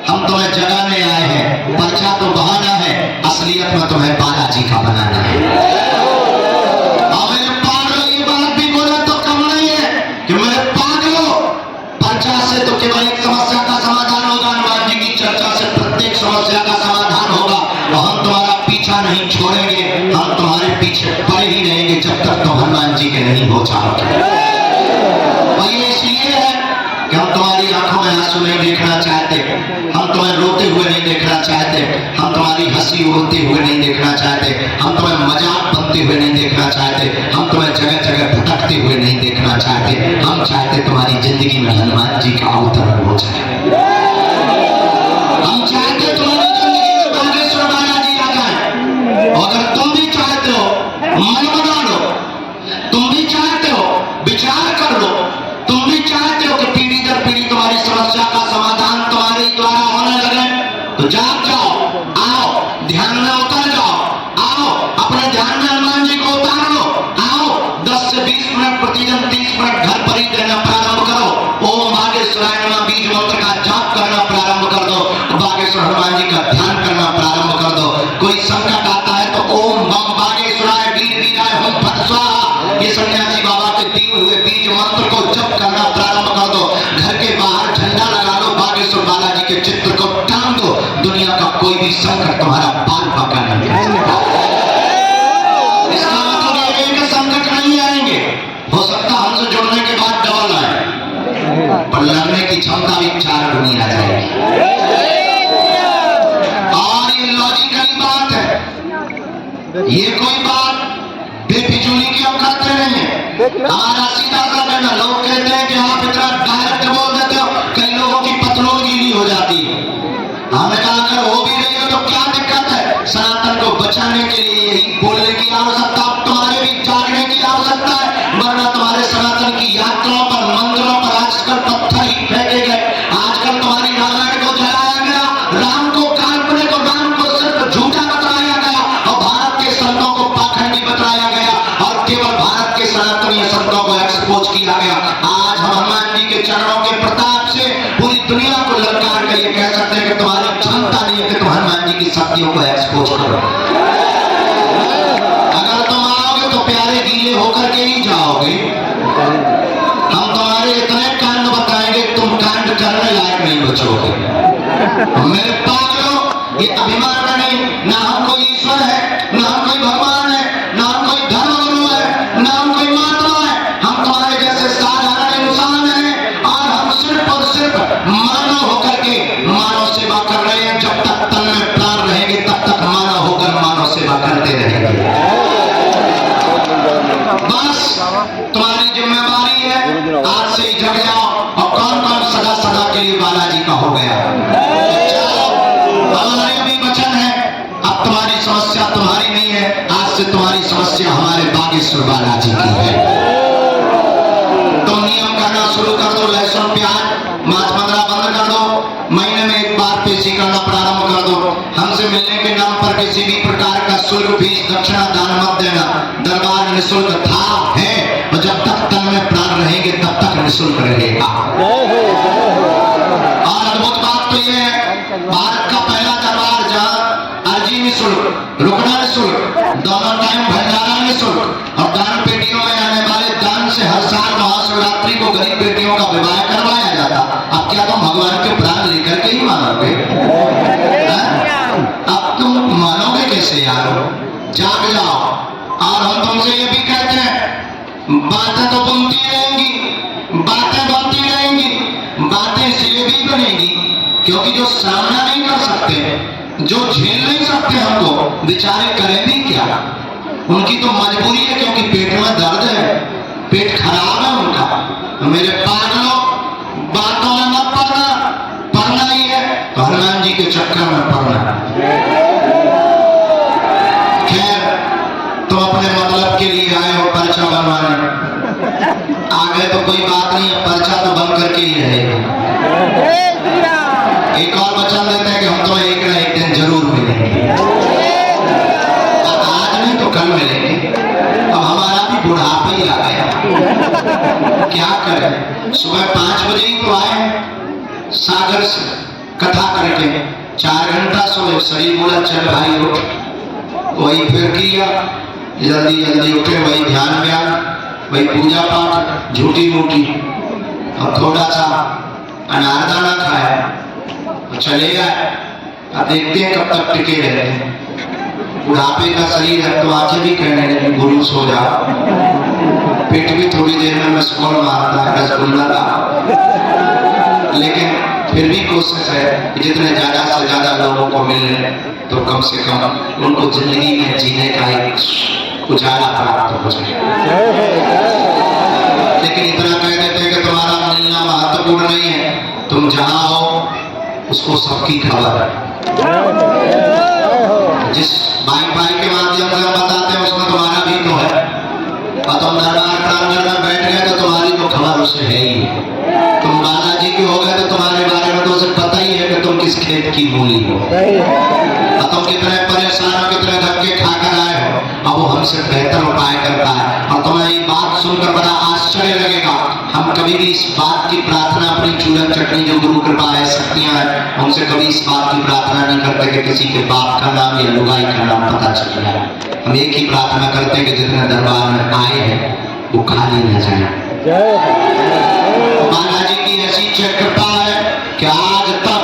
हम तुम्हें जगाने आए हैं, पर्चा तो बहाना है, असलियत में तुम्हें बालाजी का बनाना है। और मेरे पागलों, ये बात भी बोले तो कम नहीं है कि मेरे पागलों, पर्चा से तो केवल एक समस्या का समाधान होगा, हनुमान जी की चर्चा से प्रत्येक समस्या का समाधान होगा। और हम तुम्हारा पीछा नहीं छोड़ेंगे, हम तुम्हारे पीछे पड़े ही रहेंगे जब तक तुम हनुमान जी के नहीं हो जाओगे। और ये इसलिए है कि हम तुम्हारी आंखों में आंसू नहीं देखना चाहते, हम तुम्हें रोते हुए नहीं देखना चाहते, हम तुम्हारी हंसी उड़ते हुए नहीं देखना चाहते, हम तुम्हें मजाक बनते हुए नहीं देखना चाहते, हम तुम्हें जगह जगह भटकते हुए नहीं देखना चाहते। हम चाहते तुम्हारी जिंदगी में हनुमान जी का अवतरण हो जाए। हम चाहते तुम्हारी जिंदगी में बागेश्वर बालाजी आ जाए। अगर तुम भी चाहते हो, मन बना लो, तुम भी चाहते हो, विचार कर लो, तुम भी चाहते हो कि पीढ़ी दर पीढ़ी तुम्हारी समस्या का समाधान तुम्हारे द्वारा होने लगे, तो जाग जाओ, आओ, ध्यान में उतर जाओ, आओ, अपने ध्यान में हनुमान जी को उतार लो, आओ, 10 से 20 मिनट प्रतिदिन 30 मिनट घर पर ही देना प्रारंभ करो। ओम बागेश्वराय नमः बीज मंत्र का जाप करना प्रारंभ कर दो, बागेश्वर हनुमान जी का ध्यान करना प्रारंभ कर दो। कोई संकट आता है तो ओम बम बागेश्वराय वीर वीराय हम फट स्वाहा, ये सन्यासी बाबा के दिए हुए बीज मंत्र को जप करना प्रारंभ कर दो। घर के बाहर झंडा लगा लो, बागेश्वर बालाजी के चित्र को टांग दो, दुनिया का कोई भी संकट तुम्हारा बाल बाका नहीं है। इसका मतलब ये है कि संकट नहीं आएंगे, हो सकता हमसे जुड़ने के बाद डबल आए, पर लड़ने की क्षमता भी 4 गुनी आ जाएगी। और ये लॉजिकल बात है, ये कोई बात बेफिजूली की हम करते नहीं है। हमारा सीधा सा कहना, लोग कहते हैं कि आप इतना डायरेक्ट बोल देते हो, कई लोगों की पतलों गीली हो जाती है। हमने कहा अगर हो भी रही हो तो क्या दिक्कत है, सनातन को बचाने के लिए यही बोलने की आवश्यकता, तुम्हारे भी जागने की आवश्यकता है। वरना तुम्हारे सनातन की यात्राओं पर, मंदिरों पर आजकल पत्थर ही फेंके गए। आजकल तुम्हारी रामायण को जलाया गया, राम को काल्पनिक और राम को सिर्फ झूठा बताया गया, और भारत के संतों को पाखंडी बताया गया, और केवल भारत के सनातनीय संतों को एक्सपोज किया गया। आज हम हनुमान जी के चरणों के प्रताप से पूरी दुनिया को ललकार कर ये कह सकते हैं कि तुम्हारी क्षमता नहीं है कि तुम हनुमान जी की शक्तियों को एक्सपोज करो। अगर तुम आओगे तो प्यारे गीले होकर के ही जाओगे। हम तुम्हारे इतने कांड बताएंगे, तुम कांड करने लायक नहीं बचोगे। मेरे पागलों, ये अभिमान में नहीं, ना हम कोई ईश्वर है, ना हम कोई भगवान है, ना हम कोई धर्मगुरु है, ना हम कोई महात्मा है। हम तुम्हारे जैसे साधारण इंसान हैं, और हम सिर्फ और सिर्फ मानव होकर के मानव सेवा कर रहे हैं। जब तक तन में प्राण रहेंगे तब तक मानव होकर मानव सेवा करते रहेंगे। बस तुम्हारी जिम्मेवारी है, आज से ही जग जाओ। और कौन कौन सदा सदा के लिए बालाजी का हो गया, हमारे भी वचन है, अब तुम्हारी समस्या तुम्हारी नहीं है, आज से तुम्हारी समस्या हमारे बागेश्वर बालाजी की है। तुम नियम करना शुरू कर दो, लहसुन प्याज मांस मदिरा बंद कर दो, महीने में एक बार पेशी करना प्रारंभ कर दो। हमसे मिलने के नाम पर किसी भी प्रकार का शुल्क, फीस, दक्षिणा, दान मत देना। दरबार निःशुल्क था, है, और जब तक तन में प्राण रहेंगे तब तक निःशुल्क रहेगा। और अद्भुत बात तो ये है, भारत का पहला दरबार जहाँ अर्जी निःशुल्क, रुकना निःशुल्क, दोनों टाइम भंडारा निःशुल्क और दान पेटियों में आने वाले दान से हर साल महाशिवरात्रि को गरीब बेटियों का विवाह करवाया जाता। अब क्या तुम भगवान के प्राण लेकर के ही मानोगे? अब तुम मानोगे कैसे यार? जाग जाओ। और हम तुमसे ये भी कहते हैं, बातें तो बनती रहेंगी, बातें बनती रहेंगी, बातें इसलिए भी बनेगी क्योंकि जो सामना नहीं कर सकते, जो झेल नहीं सकते हमको, बेचारे करें भी क्या? उनकी तो मजबूरी है क्योंकि पेट में दर्द है, पेट खराब है उनका। मेरे पागलों, बातों में मत पड़ना, पढ़ना ही है तो हनुमान जी के चक्कर में पढ़ना। खैर, तुम अपने मतलब के लिए आए हो पर्चा बनवाने, आगे तो कोई बात नहीं है, पर्चा तो बन करके ही रहेगा। एक और वचन देते हैं कि हम तो एक ना एक दिन जरूर मिलेंगे, आज नहीं तो कल मिलेंगे। अब हमारा भी बुढ़ापा ही आ गया, क्या करें? सुबह 5 बजे ही तो आए सागर से कथा करके, 4 घंटा सोए, शरीर बोला चल भाई उठ, वही फिर किया, जल्दी जल्दी उठे, वही ध्यान व्यान, वही पूजा पाठ, झूठी मूठी, और थोड़ा सा अनारदाना खाया, चले गए। अब देखते हैं कब तक टिके रहते हैं। बुढ़ापे का शरीर है तो आंखें भी कहने लगी गुरु सो जाओ, पेट भी थोड़ी देर में मस्कोल मारता है, रसगुल्ला का। लेकिन फिर भी कोशिश है कि जितने ज्यादा से ज्यादा लोगों को मिले तो कम से कम उनको जिंदगी में जीने का एक उजाला प्राप्त हो जाए। लेकिन इतना कह देते हैं कि तुम्हारा मिलना महत्वपूर्ण नहीं है, तुम जहां हो उसको सबकी खबर है। जिस वाईफाई के माध्यम से हम बताते हैं उसमें तुम्हारा भी तो है, और तुम दरबार प्रांगण में बैठ गए तो तुम्हारी तो खबर उसे है ही। तुम बालाजी के हो गए तो तुम्हारे बारे में तो उसे पता ही है कि तुम किस खेत की मूली हो, और तुम कितने परेशान हो, कितने धक्के खाकर आए हो, अब वो हमसे बेहतर उपाय करता है। और तुम्हें ये बात सुनकर बड़ा आश्चर्य लगेगा, हम कभी भी इस बात की प्रार्थना अपनी चूरन चटनी जो गुरु कृपा है, शक्तियां हैं, उनसे कभी इस बात की प्रार्थना नहीं करते कि किसी के बाप का नाम या लुगाई का नाम पता चल जाए। हम एक ही प्रार्थना करते हैं कि जितने दरबार में आए हैं वो खाली न जाए। बालाजी की ऐसी कृपा है कि आज तक,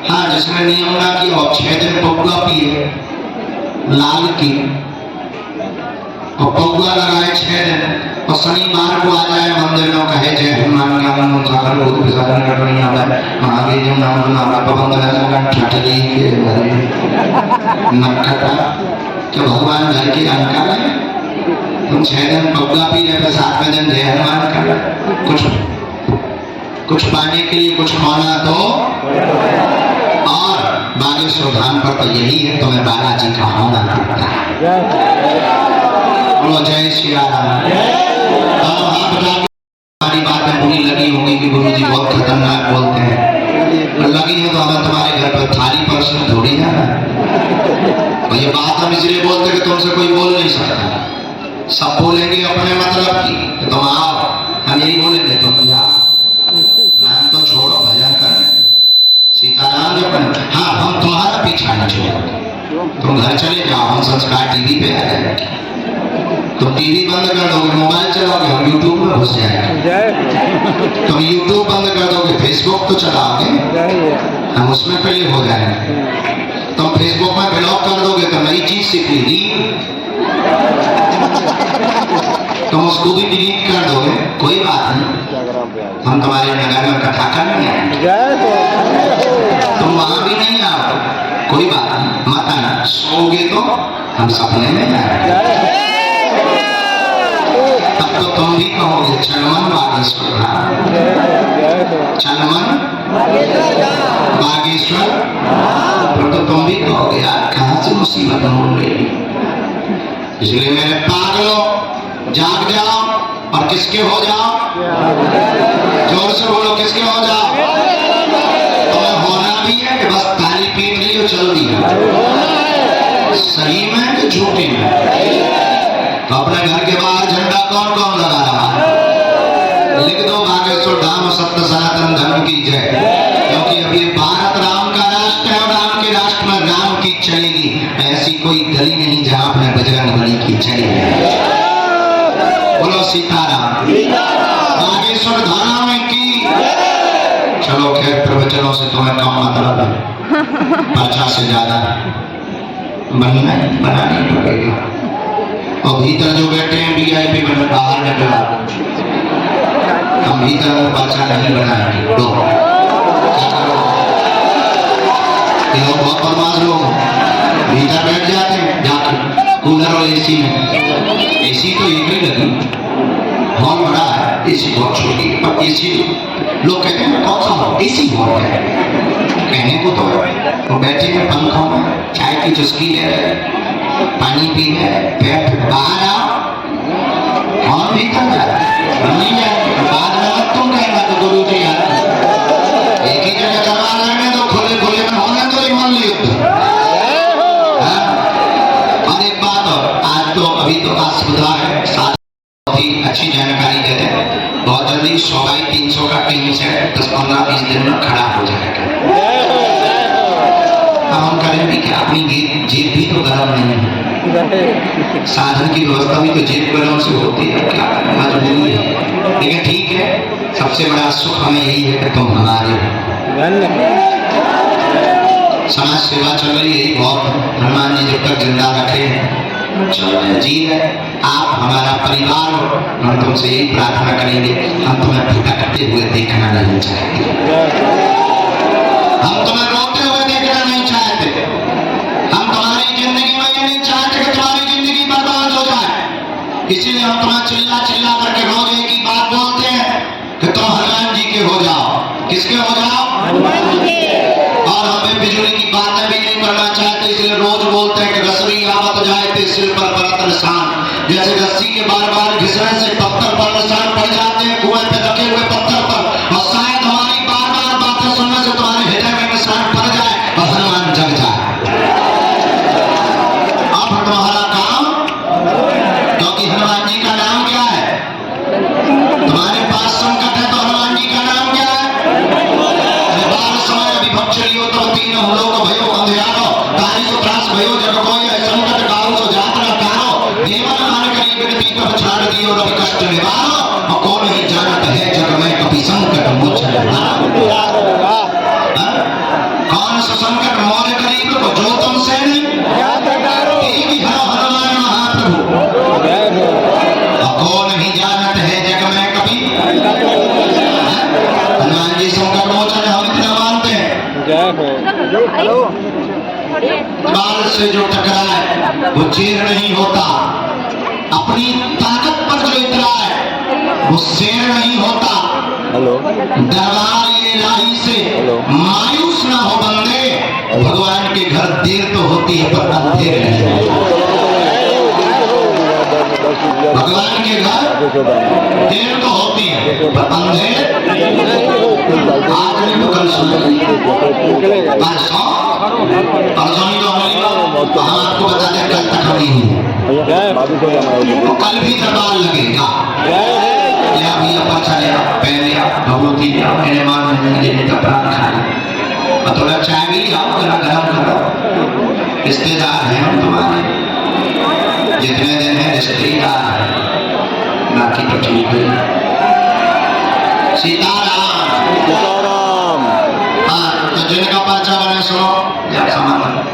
हाँ, जिसने नियम ना किया और 6 दिन पौआ पिए लाल की, और पौआ लगाए 6 दिन, और शनिवार को आ जाए मंदिर में कहे जय हनुमान ज्ञान सागर भूत विसारण करनी आवे महावीर जो नाम नाम प्रबंध है ठटली के नक्कटा तो भगवान घर की जानकार है। तुम 6 दिन पौआ पी रहे थे, 7वें दिन जय हनुमान कर, कुछ पाने के लिए कुछ पाना तो। और बागेश्वर धाम पर तो यही है, तुम्हें बालाजी का होना पड़ता है। बोलो जय श्री राम। हमारी बातें बुरी लगी होंगी कि गुरु जी बहुत खतरनाक बोलते हैं, लगी है तो हमें तुम्हारे घर पर थाली परसों थोड़ी जाना। ये बात हम इसलिए बोलते कि तुमसे कोई बोल नहीं सकता, सब बोलेंगे अपने मतलब की, तो तुम आओ, हम यही बोलेंगे तुम जाओ, नाम तो छोड़ो, भजन कर सीताराम जो बन। हाँ, हम तुम्हारा पीछा नहीं छोड़ोगे, तुम घर चले जाओ, हम संस्कार टीवी पे आ जाएंगे। तुम टीवी बंद कर दोगे, मोबाइल चलाओगे, हम यूट्यूब में घुस जाएंगे। तुम यूट्यूब बंद कर दोगे, फेसबुक तो चलाओगे, हम उसमें पहले हो जाएंगे। तुम फेसबुक में ब्लॉग कर दोगे तो नई चीज सीख ली, तुम उसको भी डिलीट कर दोगे, कोई बात नहीं, हम तुम्हारे नगर में कथा करने आएंगे, तुम वहां भी नहीं आओ, कोई बात नहीं, मत आना, सोओगे तो हम सपने में आएंगे, तब तो तुम भी कहोगे चलमन बागेश्वर धाम, चलमन बागेश्वर, तो तुम भी कहोगे यार कहां से मुसीबत मोड़ गई। इसलिए मेरे पागलों, जाग जाओ और किसके हो जाओ, जोर से बोलो किसके हो जाओ। तुम्हें होना भी है कि बस ताली पीट ली और चल दिया, सही में कि झूठी में। तो अपने घर के बाहर झंडा कौन कौन लगा रहा है? लिख दो बागेश्वर धाम सत्य सनातन धर्म की जय, क्योंकि अब ये भारत राम का राष्ट्र है और राम के राष्ट्र में राम की चलेगी। ऐसी कोई गली नहीं जहां अपने बजरंग बली की चलेगी। बोलो सीताराम। बागेश्वर धाम की। चलो खैर, प्रवचनों से तुम्हें कम मतलब है, पर्चा से ज्यादा बनानी पड़ेगी। और भीतर जो बैठे हैं VIP बन बाहर निकला, हम भीतर में पर्चा नहीं बनाएंगे। तो क्या करो, लोग बहुत बदमाश लोग भीतर बैठ जाते हैं जाके कूलर और AC में। AC तो एक ही लगी, हॉल बड़ा है, AC बहुत छोटी है, पर AC लोग कहते हैं कौन सा हॉल, AC हॉल है। कहने को तो बैठे हैं पंखों में, चाय की चुस्की ले रहे, पानी पी रहे, बैठ बाहर आओ और भीतर जाए नहीं जाए। बाद में मत तुम कहना तो गुरु जी यार एक ही जगह जमा रहने तो खुले खुले में होने तो ही मान लियो। और एक बात और, आज तो अभी तो असुविधा है, साथ बहुत ही अच्छी जानकारी दे दें। बहुत जल्दी 100/300 का टीम से 10-15-20 दिन में खड़ा हो जाएगा। अब हम करें भी क्या, अपनी जेब भी तो गर्म नहीं है, साधन की व्यवस्था भी तो जेब गर्म से होती है, क्या मजबूरी है। लेकिन ठीक है, सबसे बड़ा सुख हमें यही है कि तुम हमारे समाज सेवा चल रही है, यही बहुत। हनुमान जी जब तक जिंदा रखे जी है, आप हमारा परिवार हो, हम तुमसे यही प्रार्थना करेंगे, हम तुम्हें भटकते हुए देखना नहीं चाहते, हम तुम्हें रोते हुए देखना नहीं चाहते, हम तुम्हारी जिंदगी में ये नहीं चाहते कि तुम्हारी जिंदगी बर्बाद हो जाए। इसीलिए हम तुम्हें चिल्ला चिल्ला करके रोज एक ही बात बोलते हैं कि तुम हनुमान जी के हो जाओ। किसके हो जाओ? हनुमान जी के। और हमें बिजली की बातें भी नहीं करना चाहते, इसलिए रोज बोलते हैं कि रसरी आवत जाए थे सिर पर परत निशान। जैसे रस्सी के बार बार घिसने से पत्थर पर निशान पड़ जाते हैं, कुएं पे रखे हुए पत्थर पर, और शायद हमारी बार बार बातें सुनने से तुम्हारे हृदय में निशान पड़ जाए और हनुमान जग जाए। अब तुम्हारा काम, क्योंकि हनुमान जी का नाम क्या है? तुम्हारे पास संकट है तो हनुमान जी का नाम क्या है? बार समय विभक्त चलियो तो तीन लोग भयो अंधेरो, तारी सो त्रास भयो जब कोई संकट काहू सो जात न कारो, जीवन हर करी विनती कब छाड़ दियो रवि कष्ट निवारो, और कौन ही जानत है जग में कभी संकट मुझ कौन सा संकट मोर करीब को जो तुमसे नहीं हनुमान महाप्रभु, और कौन ही जानत है जग में कभी। हनुमान जी संकट मोचन हम इतना मानते हैं। बाल से जो टकराए वो चीर नहीं होता, अपनी ताकत पर जो इतराए वो शेर नहीं होता। दरबार ये राही से मायूस ना हो बंदे, भगवान के घर देर तो होती है पर अंधेर नहीं। भगवान के घर देर तो होती है पर अंधेर। आज नहीं तो कल सुन, परसों नहीं तो हम आपको बता दें कल तक नहीं हुई, तो कल भी दरबार लगेगा। या भैया पर्चा लिया, पेन लिया, भगवती लिया, मेरे मान देने का प्राण खाया, और थोड़ा चाय भी लिया, गरम गरम करो। रिश्तेदार हैं हम तुम्हारे, जितने दिन है रिश्तेदार है, बाकी तो ठीक है। सीताराम। हाँ, तो जिनका पर्चा बने सुनो,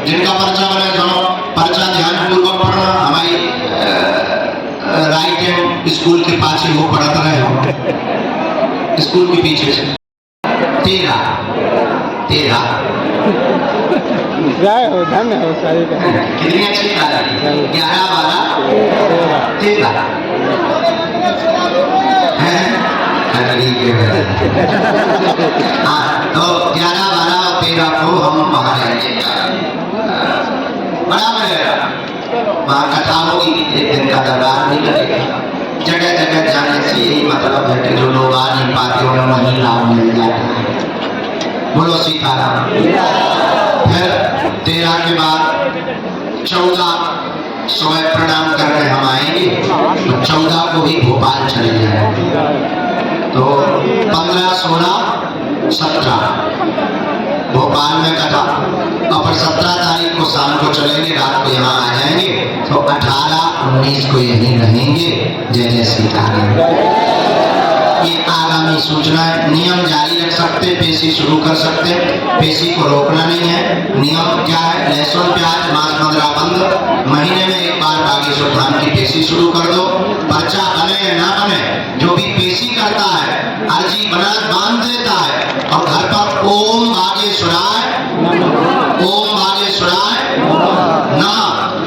जिनका पर्चा बने सुनो, पर्चा ध्यान पूर्वक पढ़ना। हमारी राइट हैंड स्कूल के पास ही वो पढ़ता रहे हो, स्कूल के पीछे से 13 जय हो, धन्य हो सारी का। कितनी अच्छी तारीख, 11 12 13 है। हाँ, तो 11 12 और 13 को हम वहाँ रहेंगे, बड़ा मिलेगा, वहाँ कथा होगी, एक दिन का दरबार नहीं लगेगा। जगह जगह जाने से यही मतलब है कि जो लोग आ नहीं पाते उन्हें वहीं लाभ मिल जाता है। बोलो सीताराम। फिर 13 के बाद 14 सुबह प्रणाम करके हम आएंगे, तो 14 को ही भोपाल चले जाएंगे। तो 15, 16, 17 भोपाल में कथा, और फिर 17 तारीख को शाम को चलेंगे, रात को यहाँ आ जाएंगे, तो 18, 19 को यहीं रहेंगे। जय जय सीताराम। ये आगामी सूचना है। नियम जारी रख सकते, पेशी शुरू कर सकते, पेशी को रोकना नहीं है। नियम क्या है? लहसुन प्याज मांस मदिरा बंद। महीने में एक बार बागेश्वर धाम की पेशी शुरू कर दो। पर्चा बने या ना बने, जो भी पेशी करता है अर्जी बना बांध देता है और घर पर ओम बागेश्वराय, ओम बागेश्वराय ना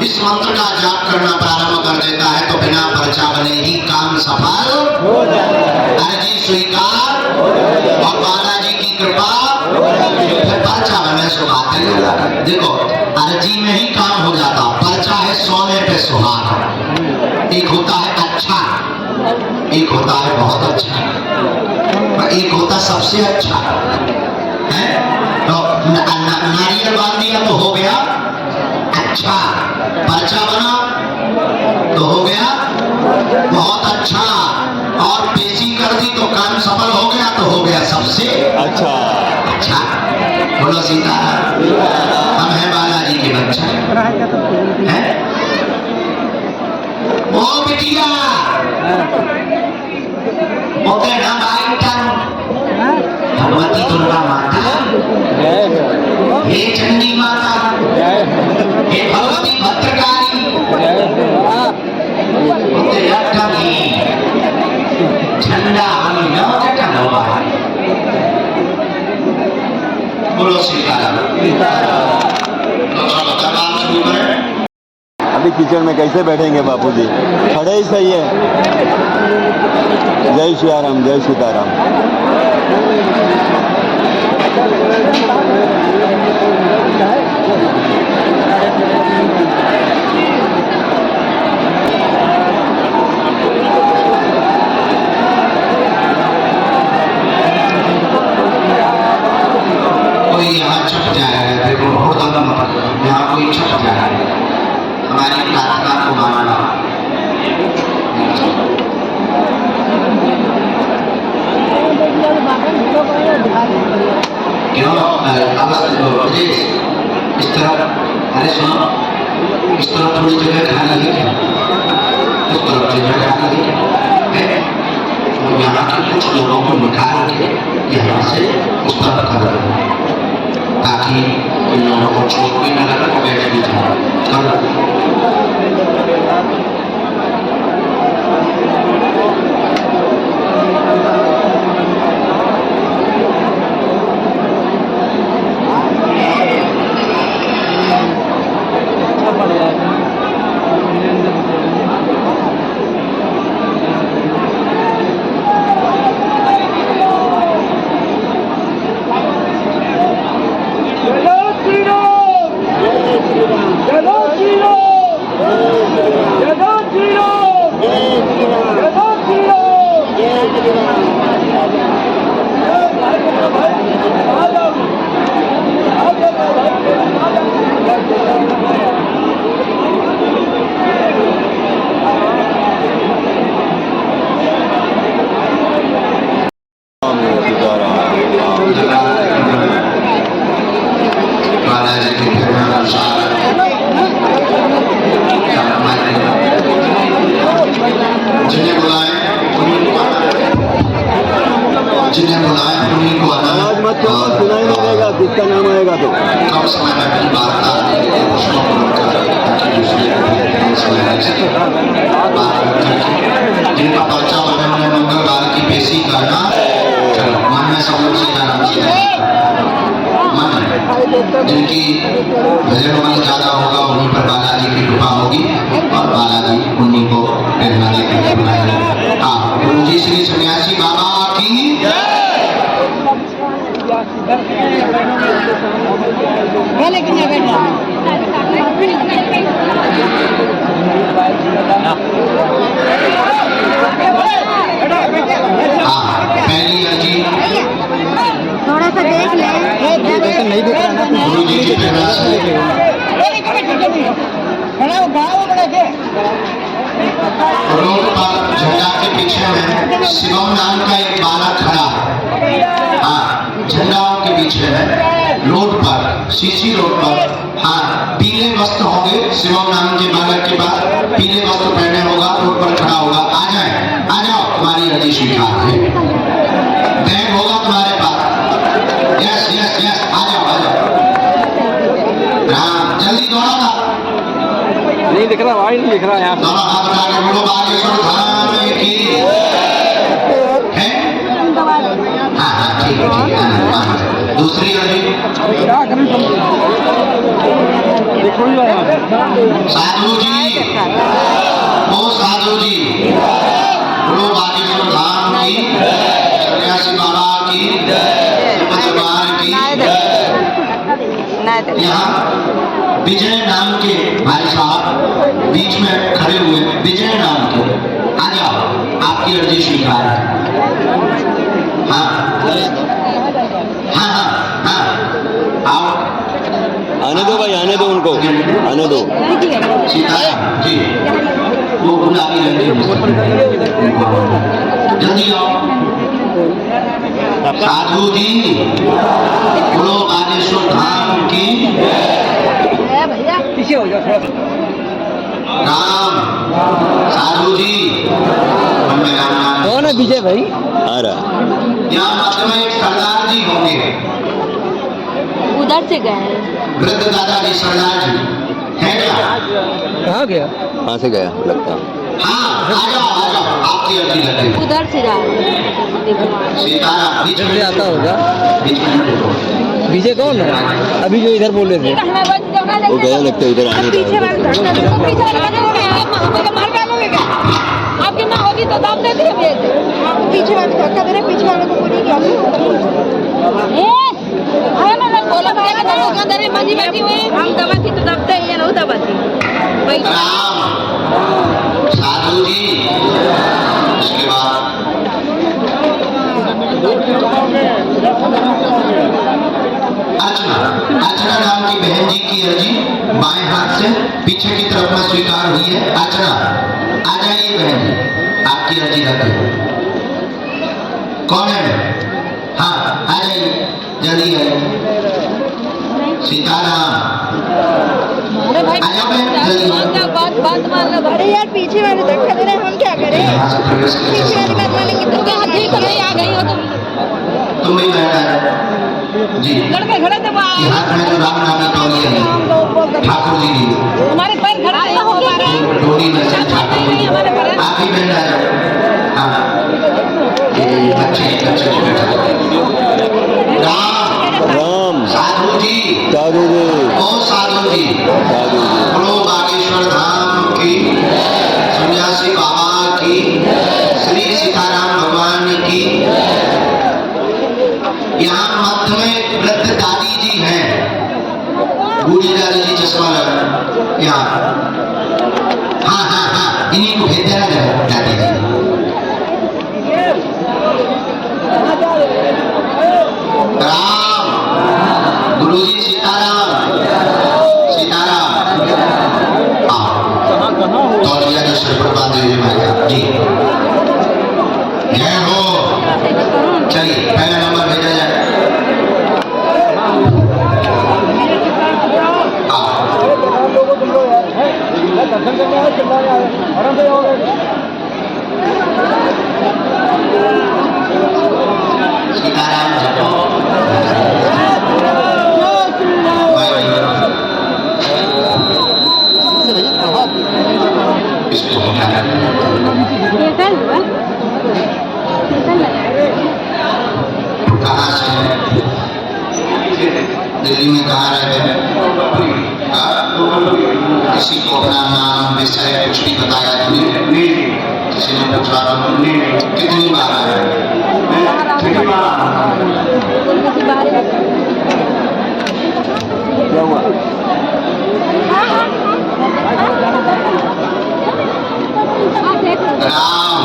इस मंत्र का जाप करना प्रारंभ कर देता है, तो बिना पर्चा बने ही काम सफल हो जाए, अर्जी स्वीकार और बालाजी की कृपा। फिर पर्चा बने सो बातें लगा। देखो अर्जी में ही काम हो जाता, पर्चा है सोने पे सुहागा। एक होता है अच्छा, एक होता है बहुत अच्छा, और एक होता सबसे अच्छा है। तो नारियल बांध दिया तो हो गया अच्छा, पर्चा बना तो हो गया बहुत अच्छा, और पेशी कर दी तो काम सफल हो गया, तो हो गया सबसे अच्छा। अच्छा। बोलो सीताराम। हम हैं बालाजी के बच्चे हैं। ओ बिटिया ओके ना भगवती दुर्गा माता, हे चंडी माता, हे भगवती भद्रकाली, झंडा हम बोलो सीताराम। तो चलो जवाब शुरू करें। अभी किचन में कैसे बैठेंगे बापूजी? खड़े ही सही है। जय सियाराम, जय सीताराम। कोई यहाँ छप जाएगा, देखो होदम यहाँ कोई छप जाएगा, हमारी प्रार्थना को मानना। क्यों इस तरफ? अरे सुनो, इस तरफ थोड़ी जगह खाली है क्या? उस तरफ जगह खाली है? तो यहाँ के कुछ लोगों को निकाल के यहाँ से उस तरफ कर दो, ताकि इन लोगों को चोट भी न लगे, बैठ भी जाए। जिन्हें बुलाए उन्हीं को आवाज मत करो, सुनाई नहीं देगा किसका नाम आएगा तो। कम समय में अपनी वार्ता जिनका पर्चा बने उन्हें मंगलवार की पेशी करना। चलो मन में सब लोग सीताराम मन, जिनकी भजन मन ज्यादा होगा उन्हीं पर बालाजी की कृपा होगी, और बालाजी उन्हीं को प्रेरणा देकर बुलाएंगे। हाँ, गुरु जी श्री सन्यासी बाबा की पहली अर्जी थोड़ा सा देख ले, नहीं दिख रहा ना गुरु जी की प्रेरणा से रोड पर झंडा के पीछे में शिवम नाम का एक बालक खड़ा है। हाँ, झंडाओं के पीछे है, रोड पर, सीसी रोड पर। हाँ, पीले वस्त्र होंगे शिवम नाम के बालक के पास, पीले वस्त्र पहने होगा, रोड पर खड़ा होगा। आ जाए, आ जाओ, तुम्हारी अर्जी स्वीकार है। बैग होगा तुम्हारे पास। यस यस यस, आ जाओ आ जाओ। राम, जल्दी दौड़ा था। नहीं दिख रहा, वही नहीं दिख रहा यहाँ दोनों हाथ उठा के बोलो बागेश्वर धाम की है। हाँ हाँ, ठीक है ठीक है। हाँ, दूसरी अर्जी। साधु जी, ओ साधु जी, बोलो बागेश्वर धाम की, सन्यासी बाबा की, भगवान की। यहाँ विजय नाम के भाई साहब बीच में खड़े हुए, विजय नाम के, आ जाओ, आपकी अर्जी स्वीकार है। हाँ हाँ हाँ हाँ, आओ। आने दो भाई, आने दो उनको, आने दो। सीताराम जी, वो गुलाबी रंग की, जल्दी आओ। साधु जी, बोलो बागेश्वर धाम की। पीछे हो जाओ थोड़ा सा। राम, साधु जी, कौन है विजय भाई? आ रहा। यहाँ मध्य में एक सरदार जी होंगे, उधर से गए। वृद्ध दादाजी सरदार जी है क्या? कहाँ गया? कहाँ से गया लगता? हाँ, आ जाओ, आपकी अर्जी लगे। उधर से जा रहे हैं। सीताराम, बीच में आता होगा। बीच में देखो। विजय कौन है? अभी जो इधर बोल रहे थे वो गया लगता है, उधर आने दो। आपकी ना होगी तो दाम दे दिए पीछे वाले धक्का दे रहे, पीछे वाले को पूरी क्या बोला मजी बैठी हुई हम दबाती तो दबते ही नहीं दबाती। राम, साधु जी, उसके बाद अर्चना, अर्चना नाम की बहन जी की अर्जी बाएं हाथ से पीछे की तरफ में स्वीकार हुई है। अर्चना, आ जाइए बहन जी, आपकी अर्जी रखिए। कौन है? हाँ, आ जाइए, जल्दी आइए। सीताराम, आ जाओ बहन, जल्दी। बात मान लो। अरे यार पीछे वाले धक्का दे रहे, हम क्या करें? यहाँ से प्रवेश पीछे करिए। वाली बात मानेंगे तो क्या ठीक है, आ गई हो तुम भी बहन आ जाओ जी। लड़के खड़े थे वहाँ। ये हाथ में जो राम नामी तौलिया है, ठाकुर जी की, हमारे पैर खड़ा है हो पा रहे हैं। डोरी में से ठाकुर जी, आप ही बहन आ जाओ। हाँ, ये बच्चे जो बैठा राम, राम, साधु जी, साधु जी, ओ साधु जी, साधु जी। बोलो बागेश्वर धाम की, सन्यासी बाबा की, श्री सीताराम भगवान की। यहाँ मध्य में वृद्ध दादी जी हैं, बूढ़ी दादी जी, चश्मा लगा यहाँ। हाँ हाँ हाँ, इन्हीं को भेज देना दादी जी। राम, गुरु जी, सीताराम, सीताराम। हाँ, तौलिया के सिर पर बांधे हुए भाई साहब जी, जय हो। चलिए, पहला नंबर भेजा जाए। सीताराम इसको कहाँ से? दिल्ली में कहाँ रहते हैं? किसी को अपना नाम विषय कुछ भी बताया तुमने? किसी ने पूछा कितनी बार आया? क्या हुआ? राम,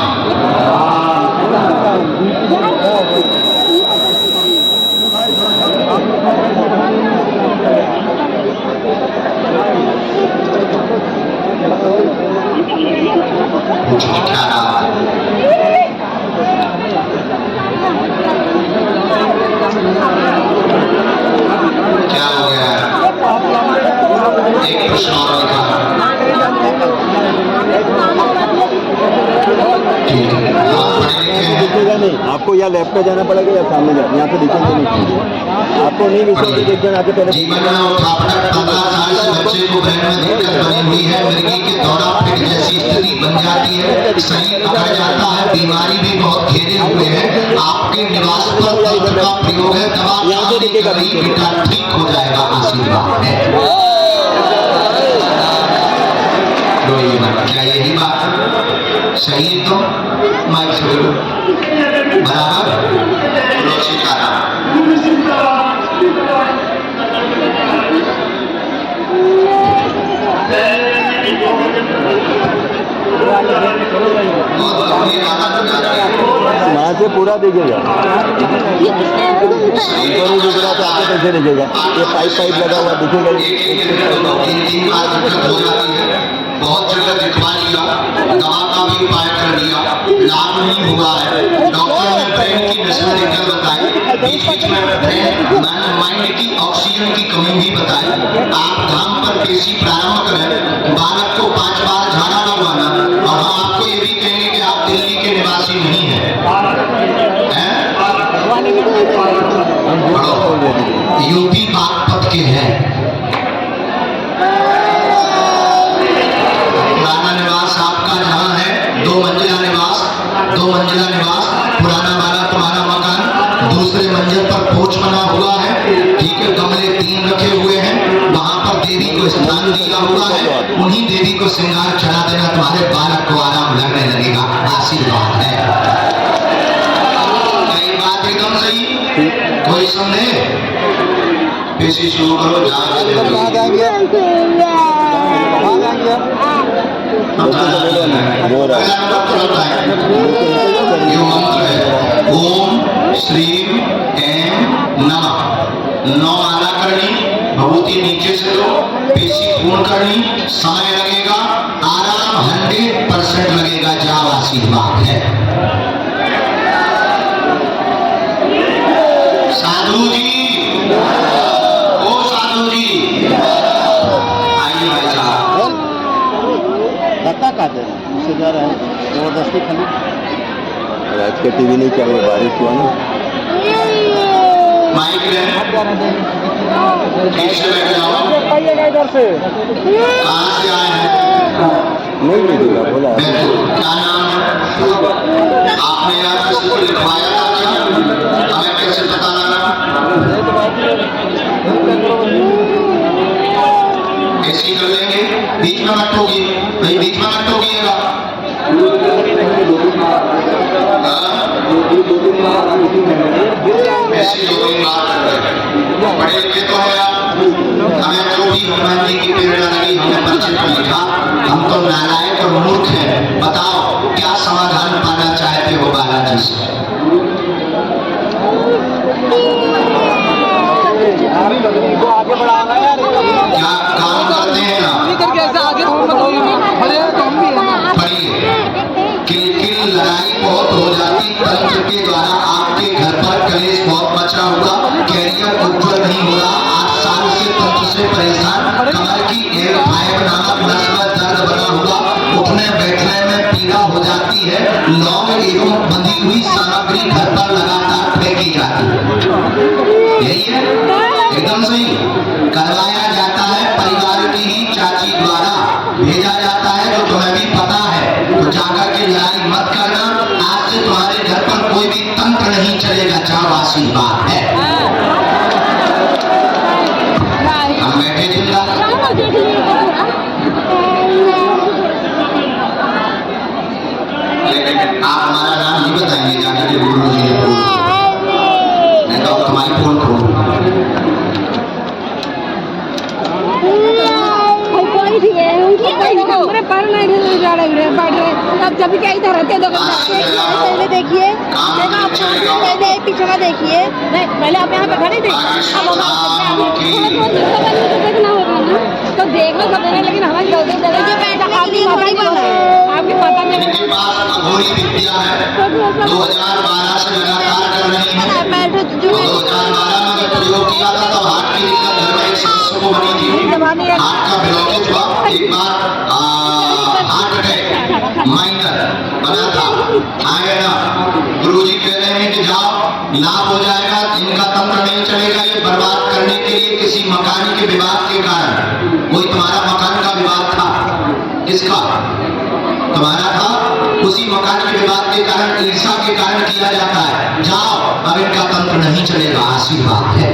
एक प्रश्न और लिखा है। ठीक है, आप पढ़े लिखे हैं। दिखेगा नहीं आपको, या लेफ्ट पे जाना पड़ेगा या सामने जाना, यहाँ से दिखेंगे नहीं आपको, नहीं विषय की देखना आगे पहले। जीवन में उठापटक 15 साल से बच्चे को ब्रेन में दिक्कत बनी हुई है, मिर्गी के दौरा फिट जैसी स्थिति बन जाती है, शरीर अकड़ जाता है, बीमारी भी बहुत घेरे हुए हैं। आपके निवास पर तंत्र का प्रयोग है, दवा काम नहीं कर रही, बेटा ठीक हो जाएगा, आशीर्वाद है। रोइए मत, क्या यही बात सही? तो माइक से बोलो बराबर, बोलो सीताराम। वहाँ से पूरा दिखेगा, हमको नहीं दिख रहा तो आपको कैसे दिखेगा? ये पाइप लगा हुआ दिखेगा। बहुत जगह दिखवा लिया, दवा का भी उपाय कर लिया, लाभ नहीं हुआ है। डॉक्टर ने ब्रेन की नसें देखकर बताई, बीच में ब्रेन माइंड की ऑक्सीजन की कमी भी बताई। आप धाम पर पेशी प्रारंभ करें, बालक को 5 बार झाड़ा लगवाना, और हम आपको ये भी कहेंगे कि आप दिल्ली के निवासी नहीं हैं, यूपी बागपत के हैं। पुराना निवास आपका जहाँ है, 2 मंजिला निवास, पुराना वाला तुम्हारा मकान, दूसरे मंजिल पर पोछ बना हुआ है, ठीक है, गमले 3 रखे हुए हैं, वहां पर देवी को स्थान दिया हुआ है, उन्हीं देवी को श्रृंगार चढ़ा देना, तुम्हारे बालक को आराम लगने लगेगा, आशीर्वाद है। कई बात एकदम सही, कोई संदेह? पेशी शुरू करो, ये मंत्र है, ओम श्रीम ऐं नमः। 9 माला करनी, भभूति नीचे से दो, पेशी पूर्ण करनी, समय लगेगा, आराम 100% लगेगा, जाओ, आशीर्वाद है। साधु जी, ओ साधु जी, आइए भाई साहब। धक्का का दे उससे जा रहा है जबरदस्ती खाली। आज के टीवी नहीं चल रहा, बारिश हुआ ना। माइक ठीक से बैठ जाओ। इधर से कहाँ से आए हैं? नहीं मिलेगा, बोला क्या नाम है? आपने यहाँ किसी को लिखवाया था क्या? हमें कैसे पता लगा? ऐसी कर लेंगे, बीच में मत होगी भाई, बीच में मत होगिएगा। ऐसी 2-3 बार कर रहे, पढ़े लिखे तो है आप, हमें जो भी हनुमान जी की प्रेरणा लगी, हमने परिचय पर लिखा, हम तो नालायक और मूर्ख हैं। बताओ क्या समाधान पाना चाहते हो बालाजी से? क्या काम करते हैं ना? पढ़िए, किलकिल लड़ाई बहुत हो जाती, तंत्र के द्वारा आपके घर पर कलेश बहुत मचा हुआ, कैरियर उज्जवल नहीं हो रहा, 8 साल से तंत्र से परेशान, कमर की एक फाइव नामक नस में दर्द बना हुआ, उठने बैठने में पीड़ा हो जाती है, लौंग एवं बंधी हुई सामग्री घर पर लगातार फेंकी जाती है। यही है, एकदम सही। करवाया जाता है परिवार की ही चाची द्वारा, भेजा जाता है, जो तुम्हें भी पता है, तो जाकर के लड़ाई मत करना। आज से तुम्हारे घर पर कोई भी तंत्र नहीं चलेगा, जाओ, आशीर्वाद है। हम बैठे जिंदा, लेकिन आप हमारा नाम नहीं बताएंगे, जाकर के गुरु जी ने नहीं तो तुम्हारी फोन खोलो। अब जब क्या इधर रहते पहले देखिए, पहले पीछे का देखिए, पहले आप यहाँ पे खड़े थे, अब देखना होगा ना, तो देखना सब देना, लेकिन हमारी गलती आपकी पता नहीं। इनके पास अघोरी विद्या है, 2012 से लगातार कर रही है। 2012 में जब प्रयोग किया था तो हार्ट की दिक्कत घर में एक सदस्य उसको बनी थी। हार्ट का ब्लॉकेज हुआ एक बार, हार्ट अटैक माइनर बना था, आए ना। गुरुजी कह रहे हैं कि जाओ, लाभ हो जाएगा, इनका तंत्र नहीं चलेगा। ये बर्बाद करने के लिए किसी मकानी के विवाद के कारण, कोई तुम्हारा मकान का विवाद था, किसका? तुम्हारा था। उसी मकान के विवाद के कारण, ईर्षा के कारण किया जाता है। जाओ, अब इनका तंत्र नहीं चलेगा, आशीर्वाद है।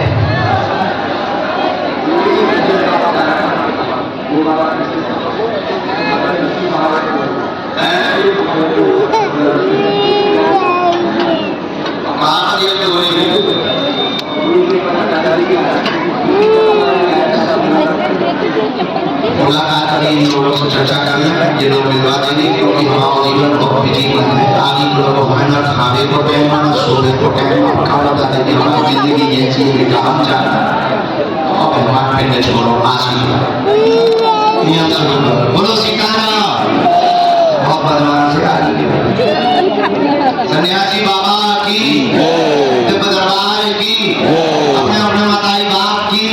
मुलाकात करें, इन लोगों से चर्चा करें, ये लोग मिलवा देंगे, क्योंकि हमारा जीवन बहुत बिजी बन है। आगे लोगों को खाना, खाने को टाइम, सोने को टाइम, खाना बता दें हमारी जिंदगी ये चीज में काम चाहता है। और भगवान फिर छोड़ो, आशीर्वाद नियम सुनो, बोलो सीताराम। बहुत बदमाश है आदमी। सन्यासी बाबा की, दिव्य दरबार की, अपने अपने माताई बाप की।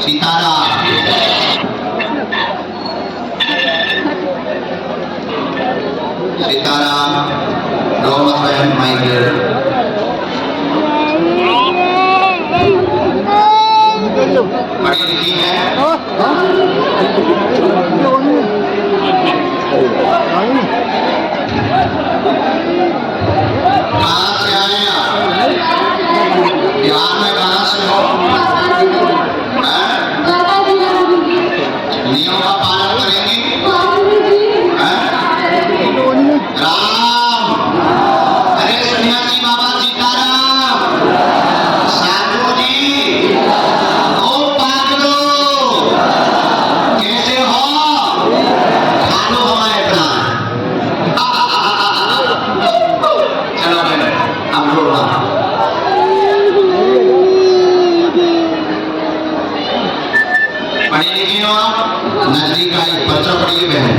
सीताराम। सीताराम। रोमत बहन माइकल पढ़ी लिखी है। कहाँ से आए आप? बिहार में कहाँ से हो? नियम का पालन करेंगी? राम। अरे सन्यासी बाबा सीताराम। साधु जी, ओ पागलो, कैसे हो? खा लो हमारे प्राण। चलो बहन, अब रो रहा। पढ़ी लिखी हो आप? नजदीक आई, पर्चा पढ़िए बहन।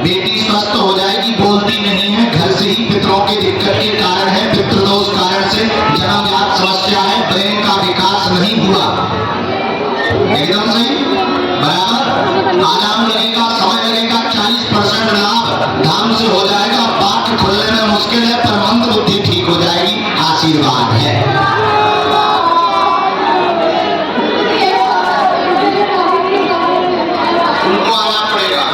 बेटी स्वस्थ हो जाएगी, बोलती नहीं है, घर से ही पितरों के दिक्कत के कारण है, पितृदोष कारण से जन्मजात समस्या है, ब्रेन का विकास नहीं हुआ। एकदम सही, बराबर। आराम लगेगा, समय लगेगा, 40% लाभ धाम से हो जाएगा। वाक्य खोलने में मुश्किल है, पर मंत्र बुद्धि ठीक हो जाएगी, आशीर्वाद है। उनको आना पड़ेगा।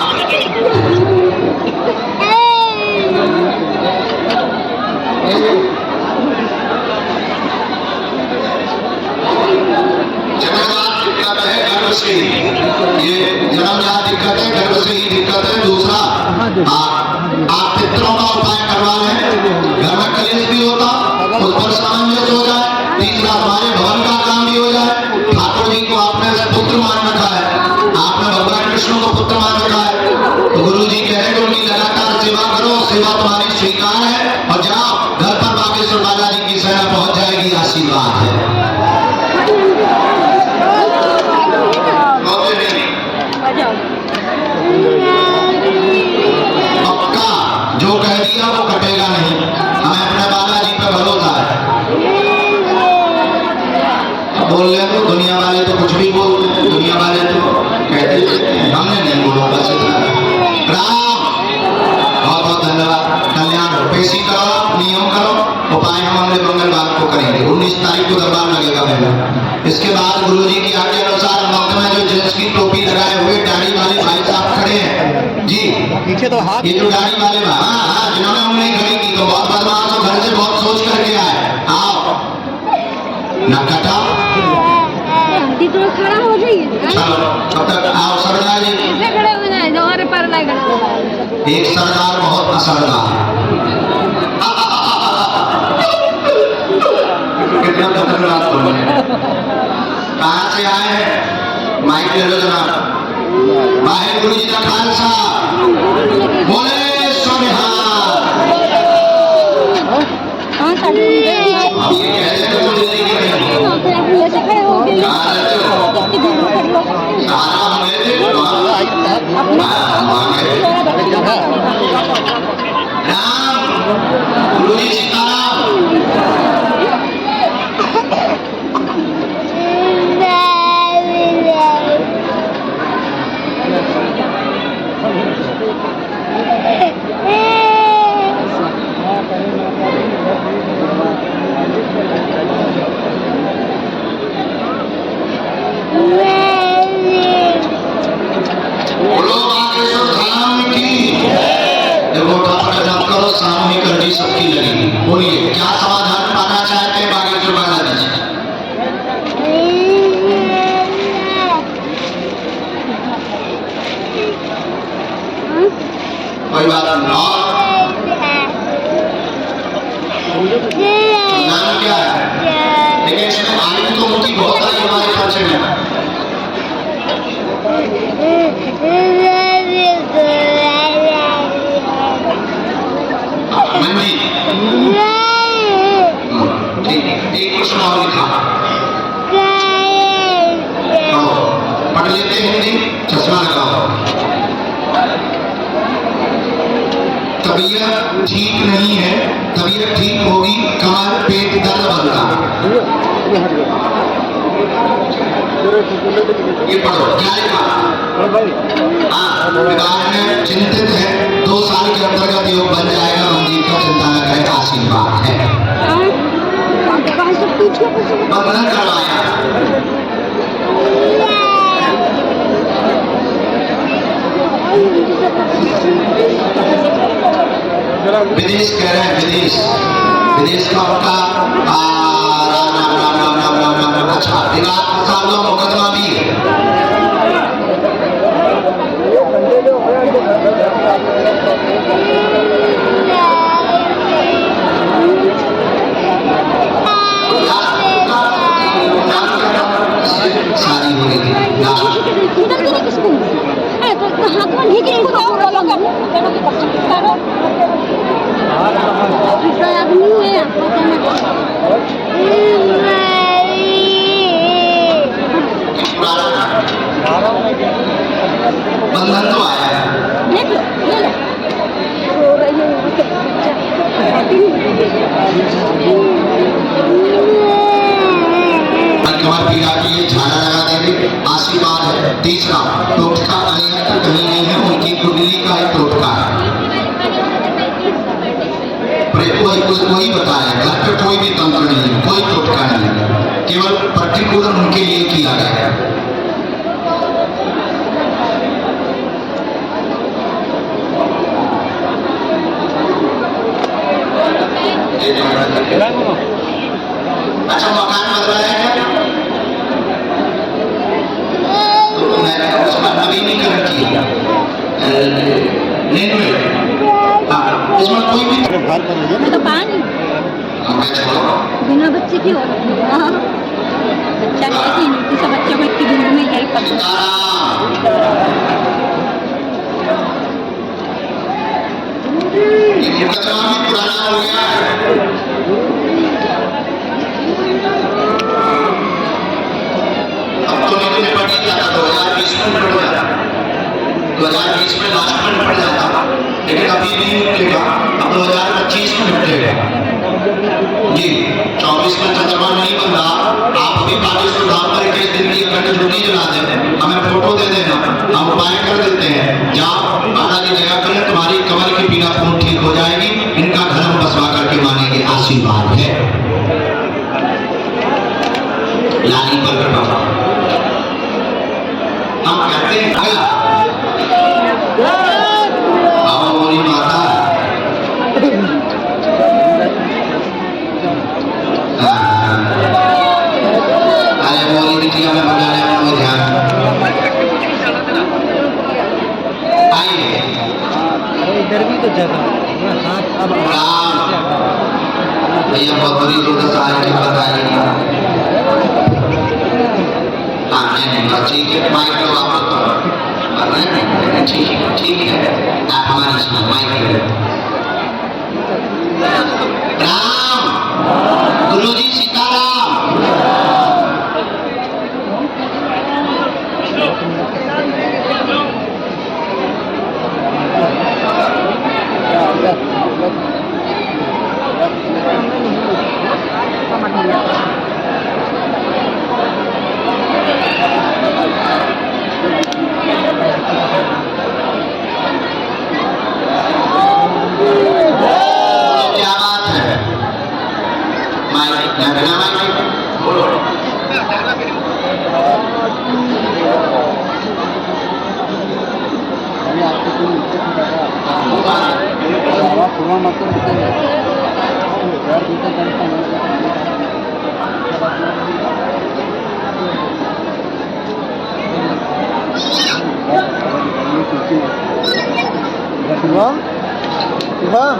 से ये जन्मजात दिक्कत है, गर्भ से ही दिक्कत है। दूसरा, आप पितरों का उपाय करवा लें, घर में कलेश भी होता, उस पर सामंजस्य हो जाए। तीसरा, हमारे भवन का काम भी हो जाए। ठाकुर जी को आपने पुत्र मान रखा है, आपने भगवान कृष्ण को पुत्र मान रखा है, तो गुरु जी कह रहे हैं उनकी लगातार सेवा करो, सेवा तुम्हारी स्वीकार है। और जाओ, घर पर बागेश्वर बालाजी की सेना पहुंच जाएगी, आशीर्वाद है। पक्का जो कह दिया वो कटेगा नहीं, हमें अपने बालाजी पे भरोसा है। बोल रहे तो दुनिया वाले तो कुछ भी बोलते हैं, दुनिया वाले तो कहते हैं, हमने नहीं बोला, बस इतना। राम, बहुत बहुत धन्यवाद। कल्याण पेशी करो, नियम करो, उपाय हम अगले मंगलवार को करेंगे। 19 तारीख को दरबार लगेगा मेरा। इसके बाद गुरुजी की आज्ञा अनुसार मौके में जो जेंट्स की टोपी लगाए हुए दाढ़ी वाले भाई साहब खड़े हैं जी, पीछे तो हाथ, ये जो दाढ़ी वाले भाई, हाँ, जिन्होंने उंगली खड़ी की, तो बहुत बदमाश हो, घर से बहुत सोच करके आए। आओ ना कटा, खड़ा हो जाइए। चलो तब तक आओ। सरदार जी ऐसे खड़े हो जाए, हमारे पर ना खड़े। एक सरदार बहुत असरदार, कितना खतरनाक बोले। कहाँ से आए हैं? माइक ले लो जनाब। वाहिगुरु जी का खालसा, बोले सोनिहार। अब ये कहते हैं तो दिल्ली के नहीं, कहाँ रहते हो? सारा हम गए थे, राम। गुरु जी सीताराम। सबकी लगी। बोलिए क्या समाधान पाना चाहते हैं बागेश्वर बालाजी जी? कोई बात नहीं। और नाम क्या है? लेकिन इसमें आयु तो उनकी बहुत आई हमारे खर्चे में। मंदी ठीक है, एक प्रश्न और लिखा पढ़ लेते हैं हिंदी, चश्मा लगाओ। तबीयत ठीक नहीं है, तबीयत ठीक होगी, कमर पेट दर्द बनता। ये पढ़ो क्या लिखा? हाँ, विभाग में चिंतित है, 2 साल के अंतर्गत योग बन जाएगा। मंदिर का चिंता न करें, आशीर्वाद है। बंधन करवाया विदेश कह रहे हैं, विदेश का उनका अच्छा विवाद प्रस्ताव का मुकदमा भी है। शादी हो गई बंधन तो आया है। कमर पीड़ा के लिए झाड़ा लगा देंगे, आशीर्वाद है। तीसरा टोटका अन्यत्र कहीं नहीं है, उनकी कुंडली का एक टोटका है। वही बताया, घर पे कोई भी तंत्र नहीं है, कोई टोटका नहीं है, केवल पर्टिकुलर उनके लिए किया गया है। अच्छा मकान बदला है क्या? तो मैंने उसका नवीनीकरण किया इसमें कोई भी तो पानी बिना बच्चे की बच्चा नहीं सब बच्चों को इतनी दूर में यही पता पुराना हो गया है। अब तो निकलने पड़ जाता 2020 में पड़ जाता 2020 में लास्ट में पड़ जाता, लेकिन अभी नहीं निकलेगा, अब 2025 में निकलेगा जी। 24 में चंद्रमा नहीं बन रहा, आप अभी बागेश्वर धाम पर 21 दिन की अखंड ज्योति जला दें, हमें फोटो दे देना, हम उपाय कर देते हैं। जहाँ बालाजी जगह करें, तुम्हारी कमर की पीड़ा पूर्ण ठीक हो जाएगी। इनका घर हम बसवा करके मानेंगे, आशीर्वाद है। लाली प्रकट बाबा हम कहते हैं बाबा बोली माता अरे बोली बिटिया में बजाने में ध्यान आइए। इधर भी तो जगह भैया बहुत बड़ी दुर्दशा है, क्या बताइए। हाँ नहीं ठीक है, माइक लो आप ठीक है, आप हमारी सुनो माइक राम गुरु जी सीताराम। क्या बात है, माइक बोलो। पूरा मतलब शुभम शुभम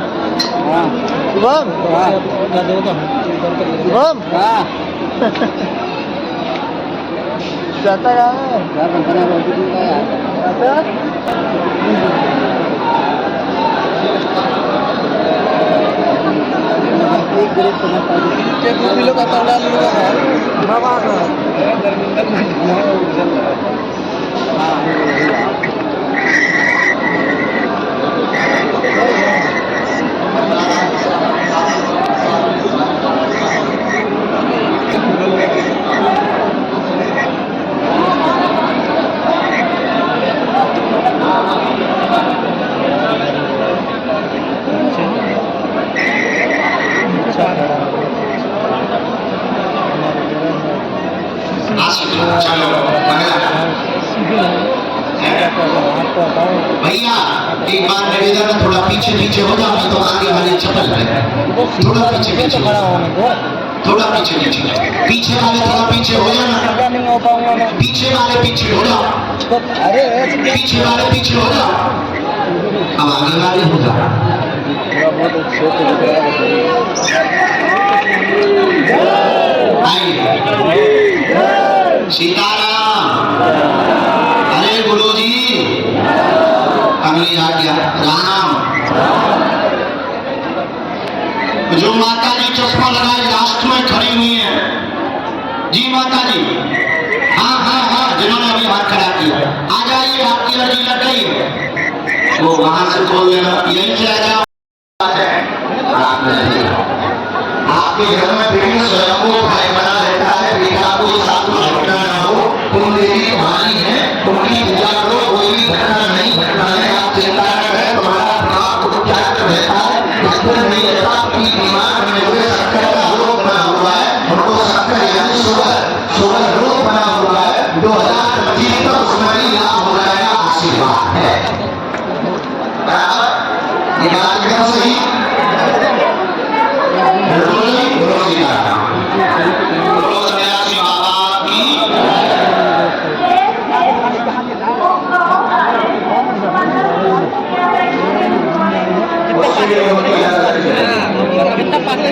शुभम शुभम जाता चलो भैया एक बार निवेदन है, थोड़ा पीछे पीछे हो जाओ, नहीं तो आगे वाले चपल पे थोड़ा पीछे पीछे थोड़ा पीछे पीछे वाले थोड़ा पीछे हो जाना, पीछे वाले पीछे हो जाओ, पीछे वाले पीछे हो जाओ, अब आगे वाले हो जाओ। सीताराम, अरे गुरु जी अगली आ गया राम। जो माता जी चश्मा लगाए लास्ट में खड़ी हुई है, जी माता जी, हाँ हाँ हाँ, जिन्होंने अभी हाथ खड़ा किया, आ जाइए, आपकी अर्जी लग गई है, वो वहां से खोल देना, यहीं से आ जाओ। आपके घर में बेटी स्वयं को भाई बना रहता है, बेटा को साथ में घटना ना हो, तुम देवी तुम्हारी है, उनकी पूजा करो, कोई भी घटना नहीं घटना है, आप चिंता न करें, तुम्हारा प्राप्त उपचार रहता है, स्थिर नहीं रहता, अपनी दिमाग में हुए शक्कर का रोग बना हुआ है, उनको शक्कर यानी शुगर रोग बना हुआ है, 2025 तक उसमें भी लाभ हो जाएगा, आशीर्वाद है। बराबर, ये बात एकदम सही। कितना पास है